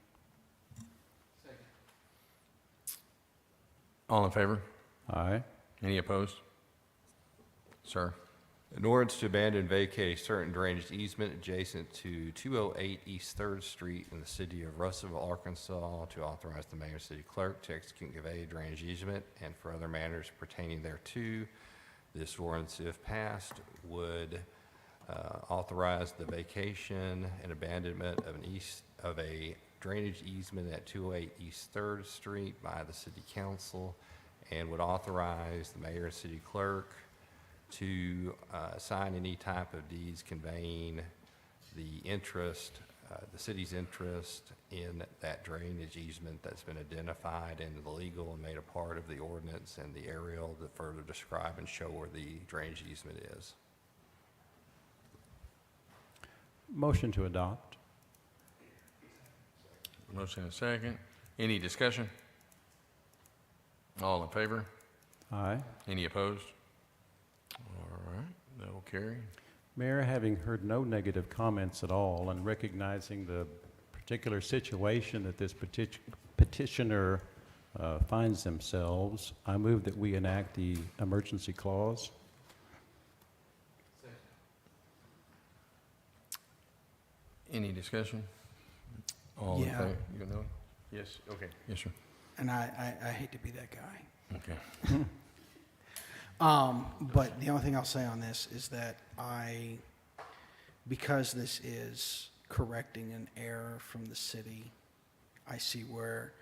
S4: All in favor?
S18: Aye.
S4: Any opposed? Sir?
S2: An ordinance to abandon and vacate a certain drainage easement adjacent to 208 East 3rd Street in the city of Russellville, Arkansas, to authorize the mayor and city clerk to execute and convey a drainage easement and for other matters pertaining thereto. This ordinance, if passed, would authorize the vacation and abandonment of a drainage easement at 208 East 3rd Street by the city council, and would authorize the mayor and city clerk to sign any type of deeds conveying the interest, the city's interest in that drainage easement that's been identified in the legal and made a part of the ordinance, and the aerial to further describe and show where the drainage easement is.
S18: Motion to adopt.
S4: Motion and second. Any discussion? All in favor?
S18: Aye.
S4: Any opposed? All right, that will carry.
S18: Mayor, having heard no negative comments at all and recognizing the particular situation that this petitioner finds themselves, I move that we enact the emergency clause.
S4: Any discussion? All in
S12: Yeah.
S4: favor? You know? Yes, okay. Yes, sir.
S12: And I hate to be that guy.
S4: Okay.
S12: But the only thing I'll say on this is that because this is correcting an error from the city, I see where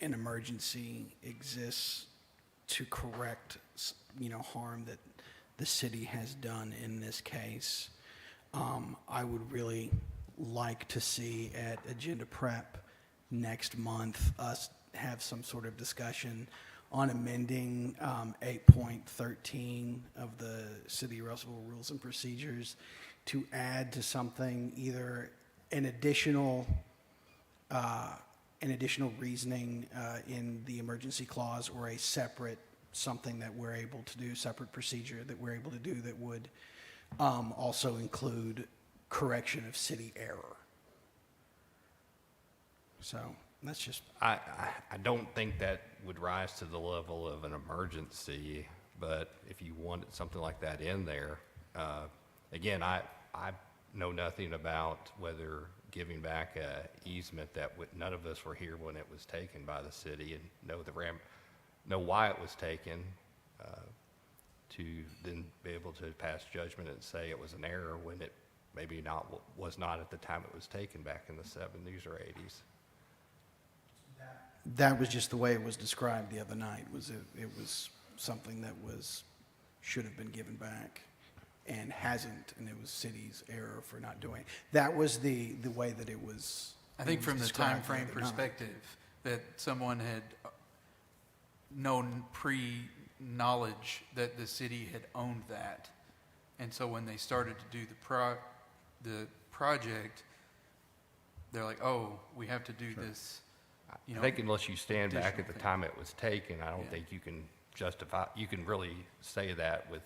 S12: an emergency exists to correct, harm that the city has done in this case. I would really like to see at agenda prep next month us have some sort of discussion on amending 8.13 of the City of Russellville Rules and Procedures to add to something, either an additional reasoning in the emergency clause, or a separate something that we're able to do, separate procedure that we're able to do that would also include correction of city error. So that's just...
S2: I don't think that would rise to the level of an emergency, but if you wanted something like that in there, again, I know nothing about whether giving back a easement that none of us were here when it was taken by the city, and know why it was taken, to then be able to pass judgment and say it was an error when it maybe was not at the time it was taken back in the 70s or 80s.
S12: That was just the way it was described the other night. It was something that should have been given back and hasn't, and it was city's error for not doing it. That was the way that it was.
S14: I think from the time
S12: described
S14: frame
S12: the other night.
S14: perspective, that someone had known pre-knowledge that the city had owned that. And so when they started to do the project, they're like, oh, we have to do this, you know.
S2: I think unless you stand back at
S14: additional
S2: the
S14: thing.
S2: time it was taken, I don't
S14: Yeah.
S2: think you can justify, you can really say that with,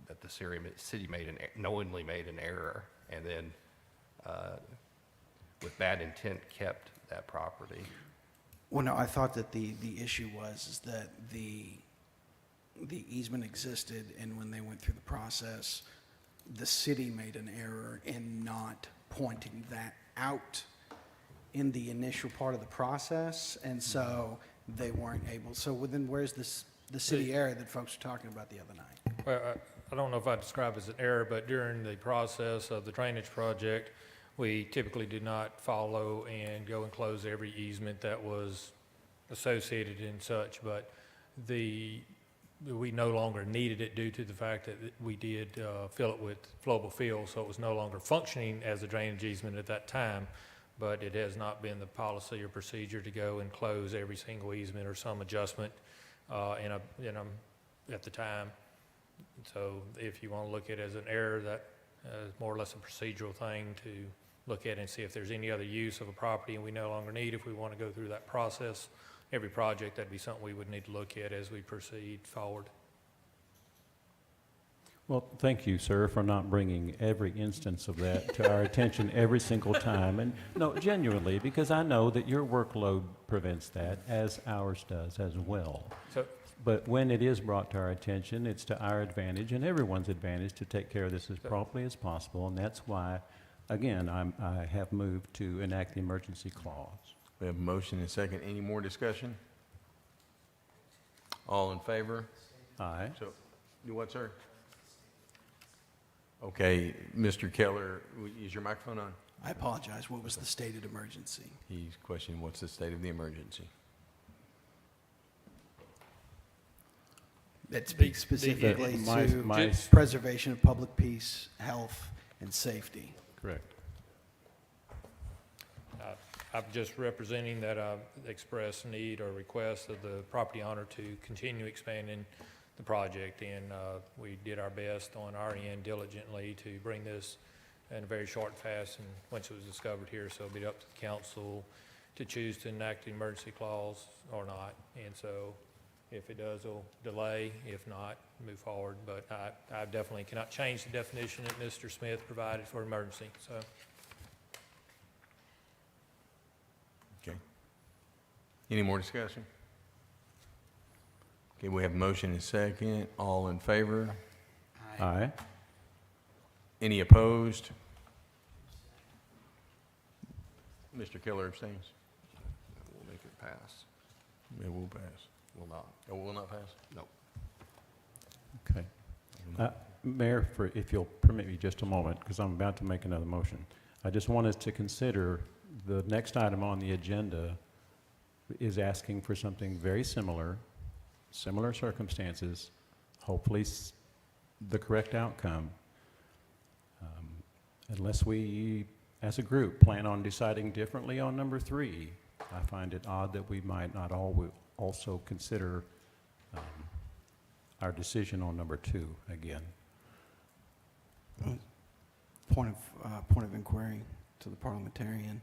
S2: that the city made knowingly made an error, and then, with bad intent kept that property.
S12: Well, no, I thought that the issue is that the easement existed, and when they went through the process, the city made an error in not pointing that out in the initial part of the process, and so they weren't able, so then where's the city error that folks were talking about the other night?
S20: Well, I don't know if I'd describe it as an error, but during the process of the drainage project, we typically do not follow and go and close every easement that was associated and such, but we no longer needed it due to the fact that we did fill it with flowable fill, so it was no longer functioning as a drainage easement at that time, but it has not been the policy or procedure to go and close every single easement or some adjustment at the time. So if you want to look at it as an error, that is more or less a procedural thing to look at and see if there's any other use of a property and we no longer need, if we want to go through that process. Every project, that'd be something we would need to look at as we proceed forward.
S18: Well, thank you, sir, for not bringing every instance of that to our attention every single time. And no, genuinely, because I know that your workload prevents that, as ours does as well. But when it is brought to our attention, it's to our advantage and everyone's advantage to take care of this as promptly as possible. And that's why, again, I have moved to enact the emergency clause.
S4: We have a motion and a second. Any more discussion? All in favor?
S18: Aye.
S4: So, do what, sir? Okay, Mr. Keller, is your microphone on?
S12: I apologize, what was the stated emergency?
S4: He's questioning what's the state of the emergency.
S12: That speaks specifically to
S18: my
S12: preservation of public peace, health, and safety.
S18: Correct.
S20: I'm just representing that I express need or request of the property owner to continue expanding the project, and we did our best on our end diligently to bring this in a very short and fast, and once it was discovered here, so it'll be up to the council to choose to enact the emergency clause or not, and so if it does, it'll delay. If not, move forward, but I definitely cannot change the definition that Mr. Smith provided for emergency, so.
S4: Okay. Any more discussion? Okay, we have a motion and a second. All in favor?
S18: Aye.
S4: Any opposed? Mr. Keller abstains.
S2: We'll make it pass.
S4: It will pass.
S2: Will not.
S4: It will not pass?
S2: No.
S18: Okay. Mayor, if you'll permit me just a moment, because I'm about to make another motion. I just want us to consider the next item on the agenda is asking for something very similar circumstances, hopefully the correct outcome. Unless we, as a group, plan on deciding differently on number 3, I find it odd that we might not also consider our decision on number 2 again.
S12: Point of inquiry to the parliamentarian.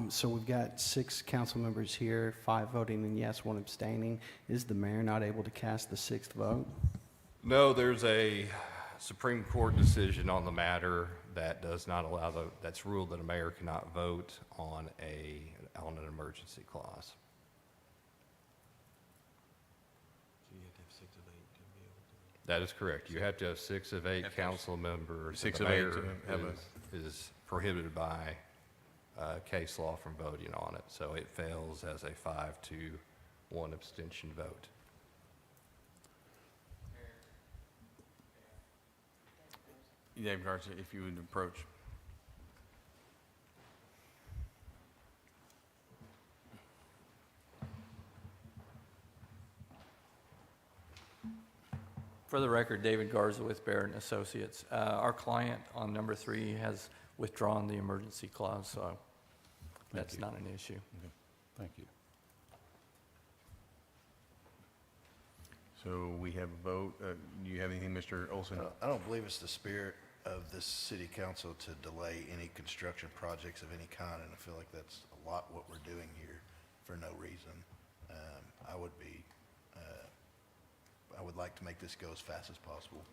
S12: So we've got 6 council members here, 5 voting in yes, 1 abstaining. Is the mayor not able to cast the 6th vote?
S2: No, there's a Supreme Court decision on the matter that does not allow that's ruled that a mayor cannot vote on an emergency clause. That is correct. You have to have 6 of 8 council members.
S4: 6
S2: The
S4: of 8
S2: mayor
S4: to have
S2: is prohibited by case law from voting on it, so it fails as a 5-1 abstention vote.
S4: Dave Garza, if you would approach.
S3: For the record, David Garza with Barrett & Associates. Our client on number 3 has withdrawn the emergency clause, so that's not an issue.
S18: Okay. Thank you.
S4: So we have a vote. Do you have anything, Mr. Olson?
S22: I don't believe it's the spirit of this city council to delay any construction projects of any kind, and I feel like that's a lot what we're doing here for no reason. I would like to make this go as fast as possible.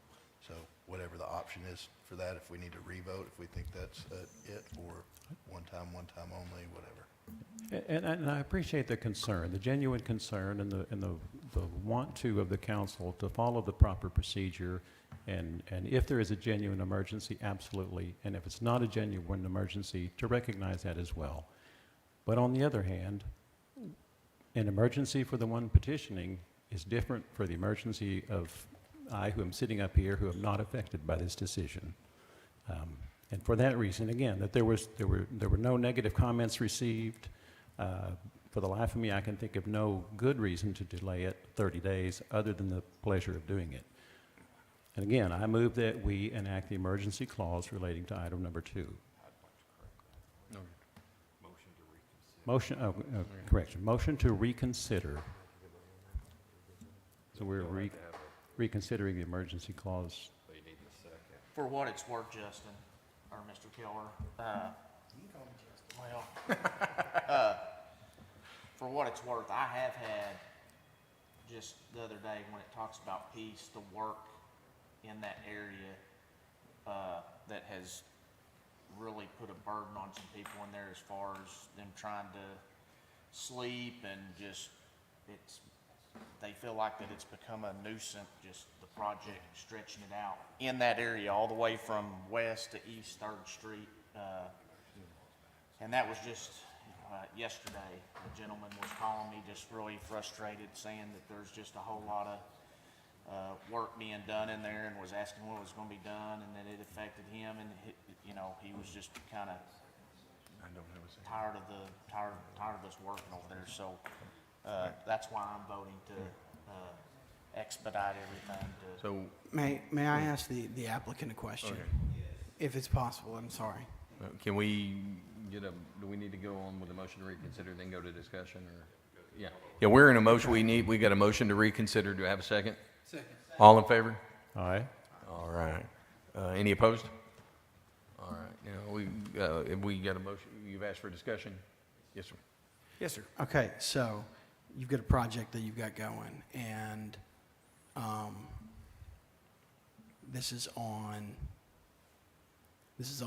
S22: So whatever the option is for that, if we need to revote, if we think that's it, or one time only, whatever.
S18: And I appreciate the concern, the genuine concern, and the want to of the council to follow the proper procedure. And if there is a genuine emergency, absolutely. And if it's not a genuine emergency, to recognize that as well. But on the other hand, an emergency for the one petitioning is different for the emergency of I, who am sitting up here, who am not affected by this decision. And for that reason, again, that there were no negative comments received. For the life of me, I can think of no good reason to delay it 30 days other than the pleasure of doing it. And again, I move that we enact the emergency clause relating to item number 2. Correction. Motion to reconsider. So we're reconsidering the emergency clause.
S1: For what it's worth, Justin, or Mr. Keller, for what it's worth, I have had, just the other day when it talks about peace, the work in that area that has really put a burden on some people in there as far as them trying to sleep and just, they feel like that it's become a nuisance, just the project stretching it out in that area all the way from west to east 3rd Street. And that was just yesterday. A gentleman was calling me just really frustrated, saying that there's just a whole lot of work being done in there, and was asking what was going to be done, and that it affected him, and he was just kind of tired of us working over there. So that's why I'm voting to expedite everything.
S12: So may I ask the applicant a question, if it's possible? I'm sorry.
S4: Can we do we need to go on with a motion to reconsider, then go to discussion, or? Yeah, we're in a motion, we got a motion to reconsider. Do I have a second?
S14: Second.
S4: All in favor?
S18: Aye.
S4: All right. Any opposed? All right. Now, we got a motion, you've asked for discussion? Yes, sir.
S12: Yes, sir. Okay, so you've got a project that you've got going, and this is on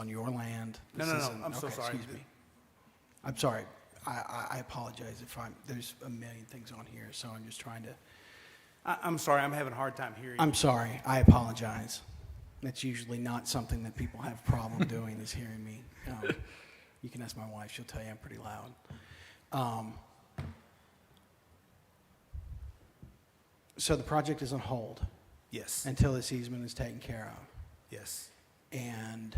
S12: your land?
S21: No, I'm so sorry.
S12: Excuse me. I'm sorry. I apologize if there's a million things on here, so I'm just trying to.
S21: I'm sorry, I'm having a hard time hearing you.
S12: I'm sorry. I apologize. That's usually not something that people have a problem doing, is hearing me. You can ask my wife. She'll tell you I'm pretty loud. So the project is on hold?
S21: Yes.
S12: Until this easement is taken care of?
S21: Yes.
S12: And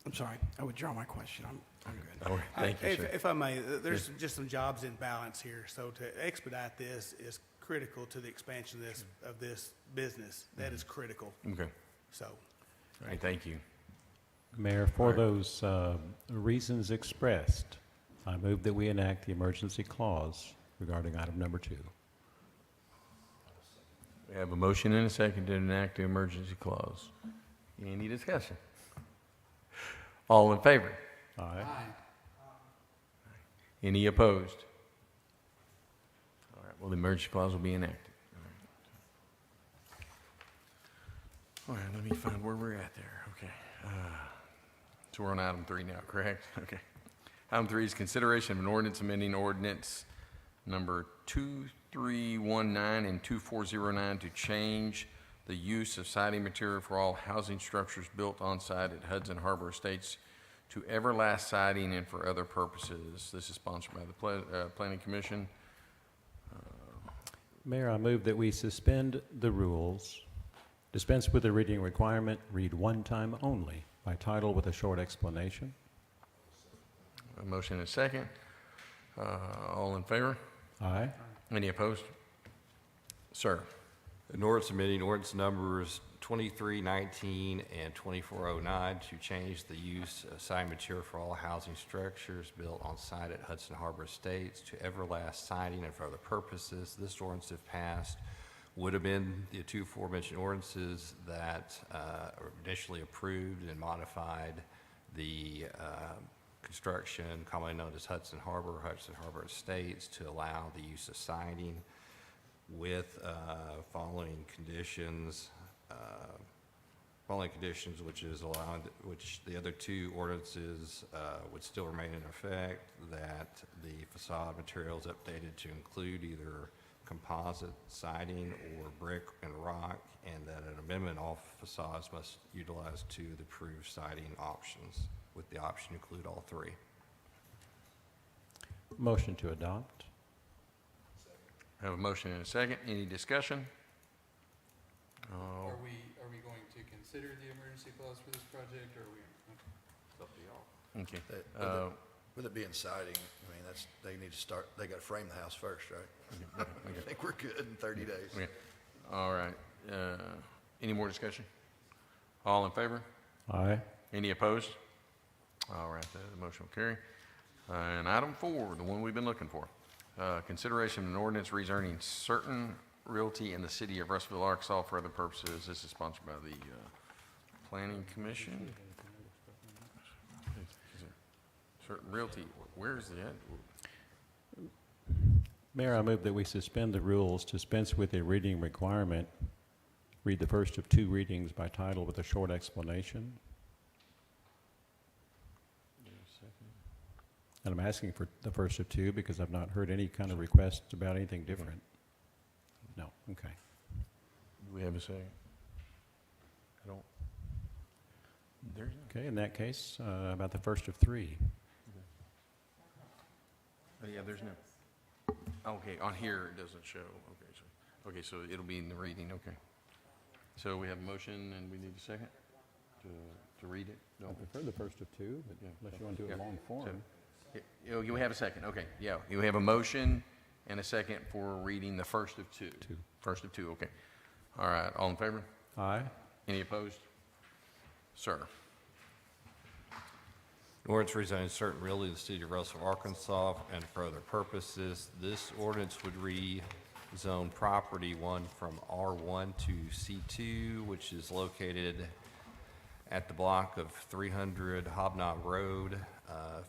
S12: I'm sorry, I withdraw my question. I'm good.
S4: All right. Thank you, sir.
S21: If I may, there's just some jobs in balance here. So to expedite this is critical to the expansion of this business. That is critical.
S4: Okay.
S21: So.
S4: All right, thank you.
S18: Mayor, for those reasons expressed, I move that we enact the emergency clause regarding item number 2.
S4: We have a motion and a second to enact the emergency clause. Any discussion? All in favor?
S18: Aye.
S4: Any opposed? All right, well, the emergency clause will be enacted. All right, let me find where we're at there. Okay. So we're on item 3 now, correct? Okay. Item 3 is consideration of an ordinance amending ordinance number 2319 and 2409 to change the use of siding material for all housing structures built on site at Hudson Harbor Estates to Everlast Siding and for other purposes. This is sponsored by the Planning Commission.
S18: Mayor, I move that we suspend the rules, dispense with the reading requirement, read one time only by title with a short explanation.
S4: A motion and a second. All in favor?
S18: Aye.
S4: Any opposed? Sir.
S2: An ordinance amending ordinance numbers
S5: 2319 and 2409 to change the use of siding material for all housing structures built on site at Hudson Harbor Estates to Everlast Siding and for other purposes. This ordinance, if passed, would have been the two aforementioned ordinances that initially approved and modified the construction commonly known as Hudson Harbor Estates to allow the use of siding with following conditions, which the other two ordinances would still remain in effect, that the facade material is updated to include either composite siding or brick and rock, and that an amendment all facades must utilize two of the approved siding options, with the option to include all three.
S18: Motion to adopt.
S4: I have a motion and a second. Any discussion?
S14: Are we going to consider the emergency clause for this project, or are we? It's up to y'all.
S4: Okay.
S22: With it being siding, I mean, they need to start, they got to frame the house first, right? I think we're good in 30 days.
S4: Okay. All right. Any more discussion? All in favor?
S18: Aye.
S4: Any opposed? All right, the motion will carry. And item 4, the one we've been looking for. Consideration of an ordinance rezoning certain realty in the city of Russellville, Arkansas for other purposes. This is sponsored by the Planning Commission. Certain realty, where's the ad?
S18: Mayor, I move that we suspend the rules, dispense with a reading requirement, read the first of 2 readings by title with a short explanation. And I'm asking for the first of 2 because I've not heard any kind of requests about anything different. No, okay.
S4: Do we have a second? I don't. There's no.
S18: Okay, in that case, about the first of 3.
S4: Oh, yeah, there's no. Okay, on here it doesn't show. Okay, so it'll be in the reading. Okay. So we have a motion and we need a second to read it.
S18: I prefer the first of 2, but unless you want to do it long form.
S4: You have a second. Okay, yeah. You have a motion and a second for reading the first of 2. First of 2. Okay. All right. All in favor?
S18: Aye.
S4: Any opposed? Sir.
S5: An ordinance rezoning certain realty of the city of Russellville, Arkansas, and for other purposes. This ordinance would rezone property 1 from R1 to C2, which is located at the block of 300 Hobnob Road,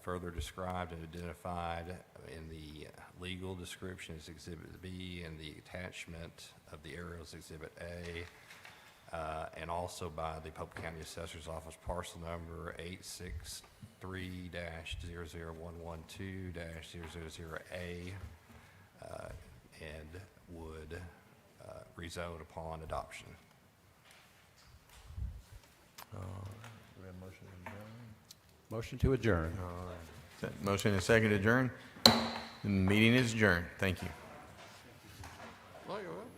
S5: further described and identified in the legal description as Exhibit B and the attachment of the aerials Exhibit A. And also by the Polk County Assessor's Office, parcel number 863-00112-000A, and would rezone upon adoption.
S4: We have a motion to adjourn.
S18: Motion to adjourn.
S4: All right. Motion and second to adjourn. The meeting is adjourned. Thank you.
S5: Well, you're welcome.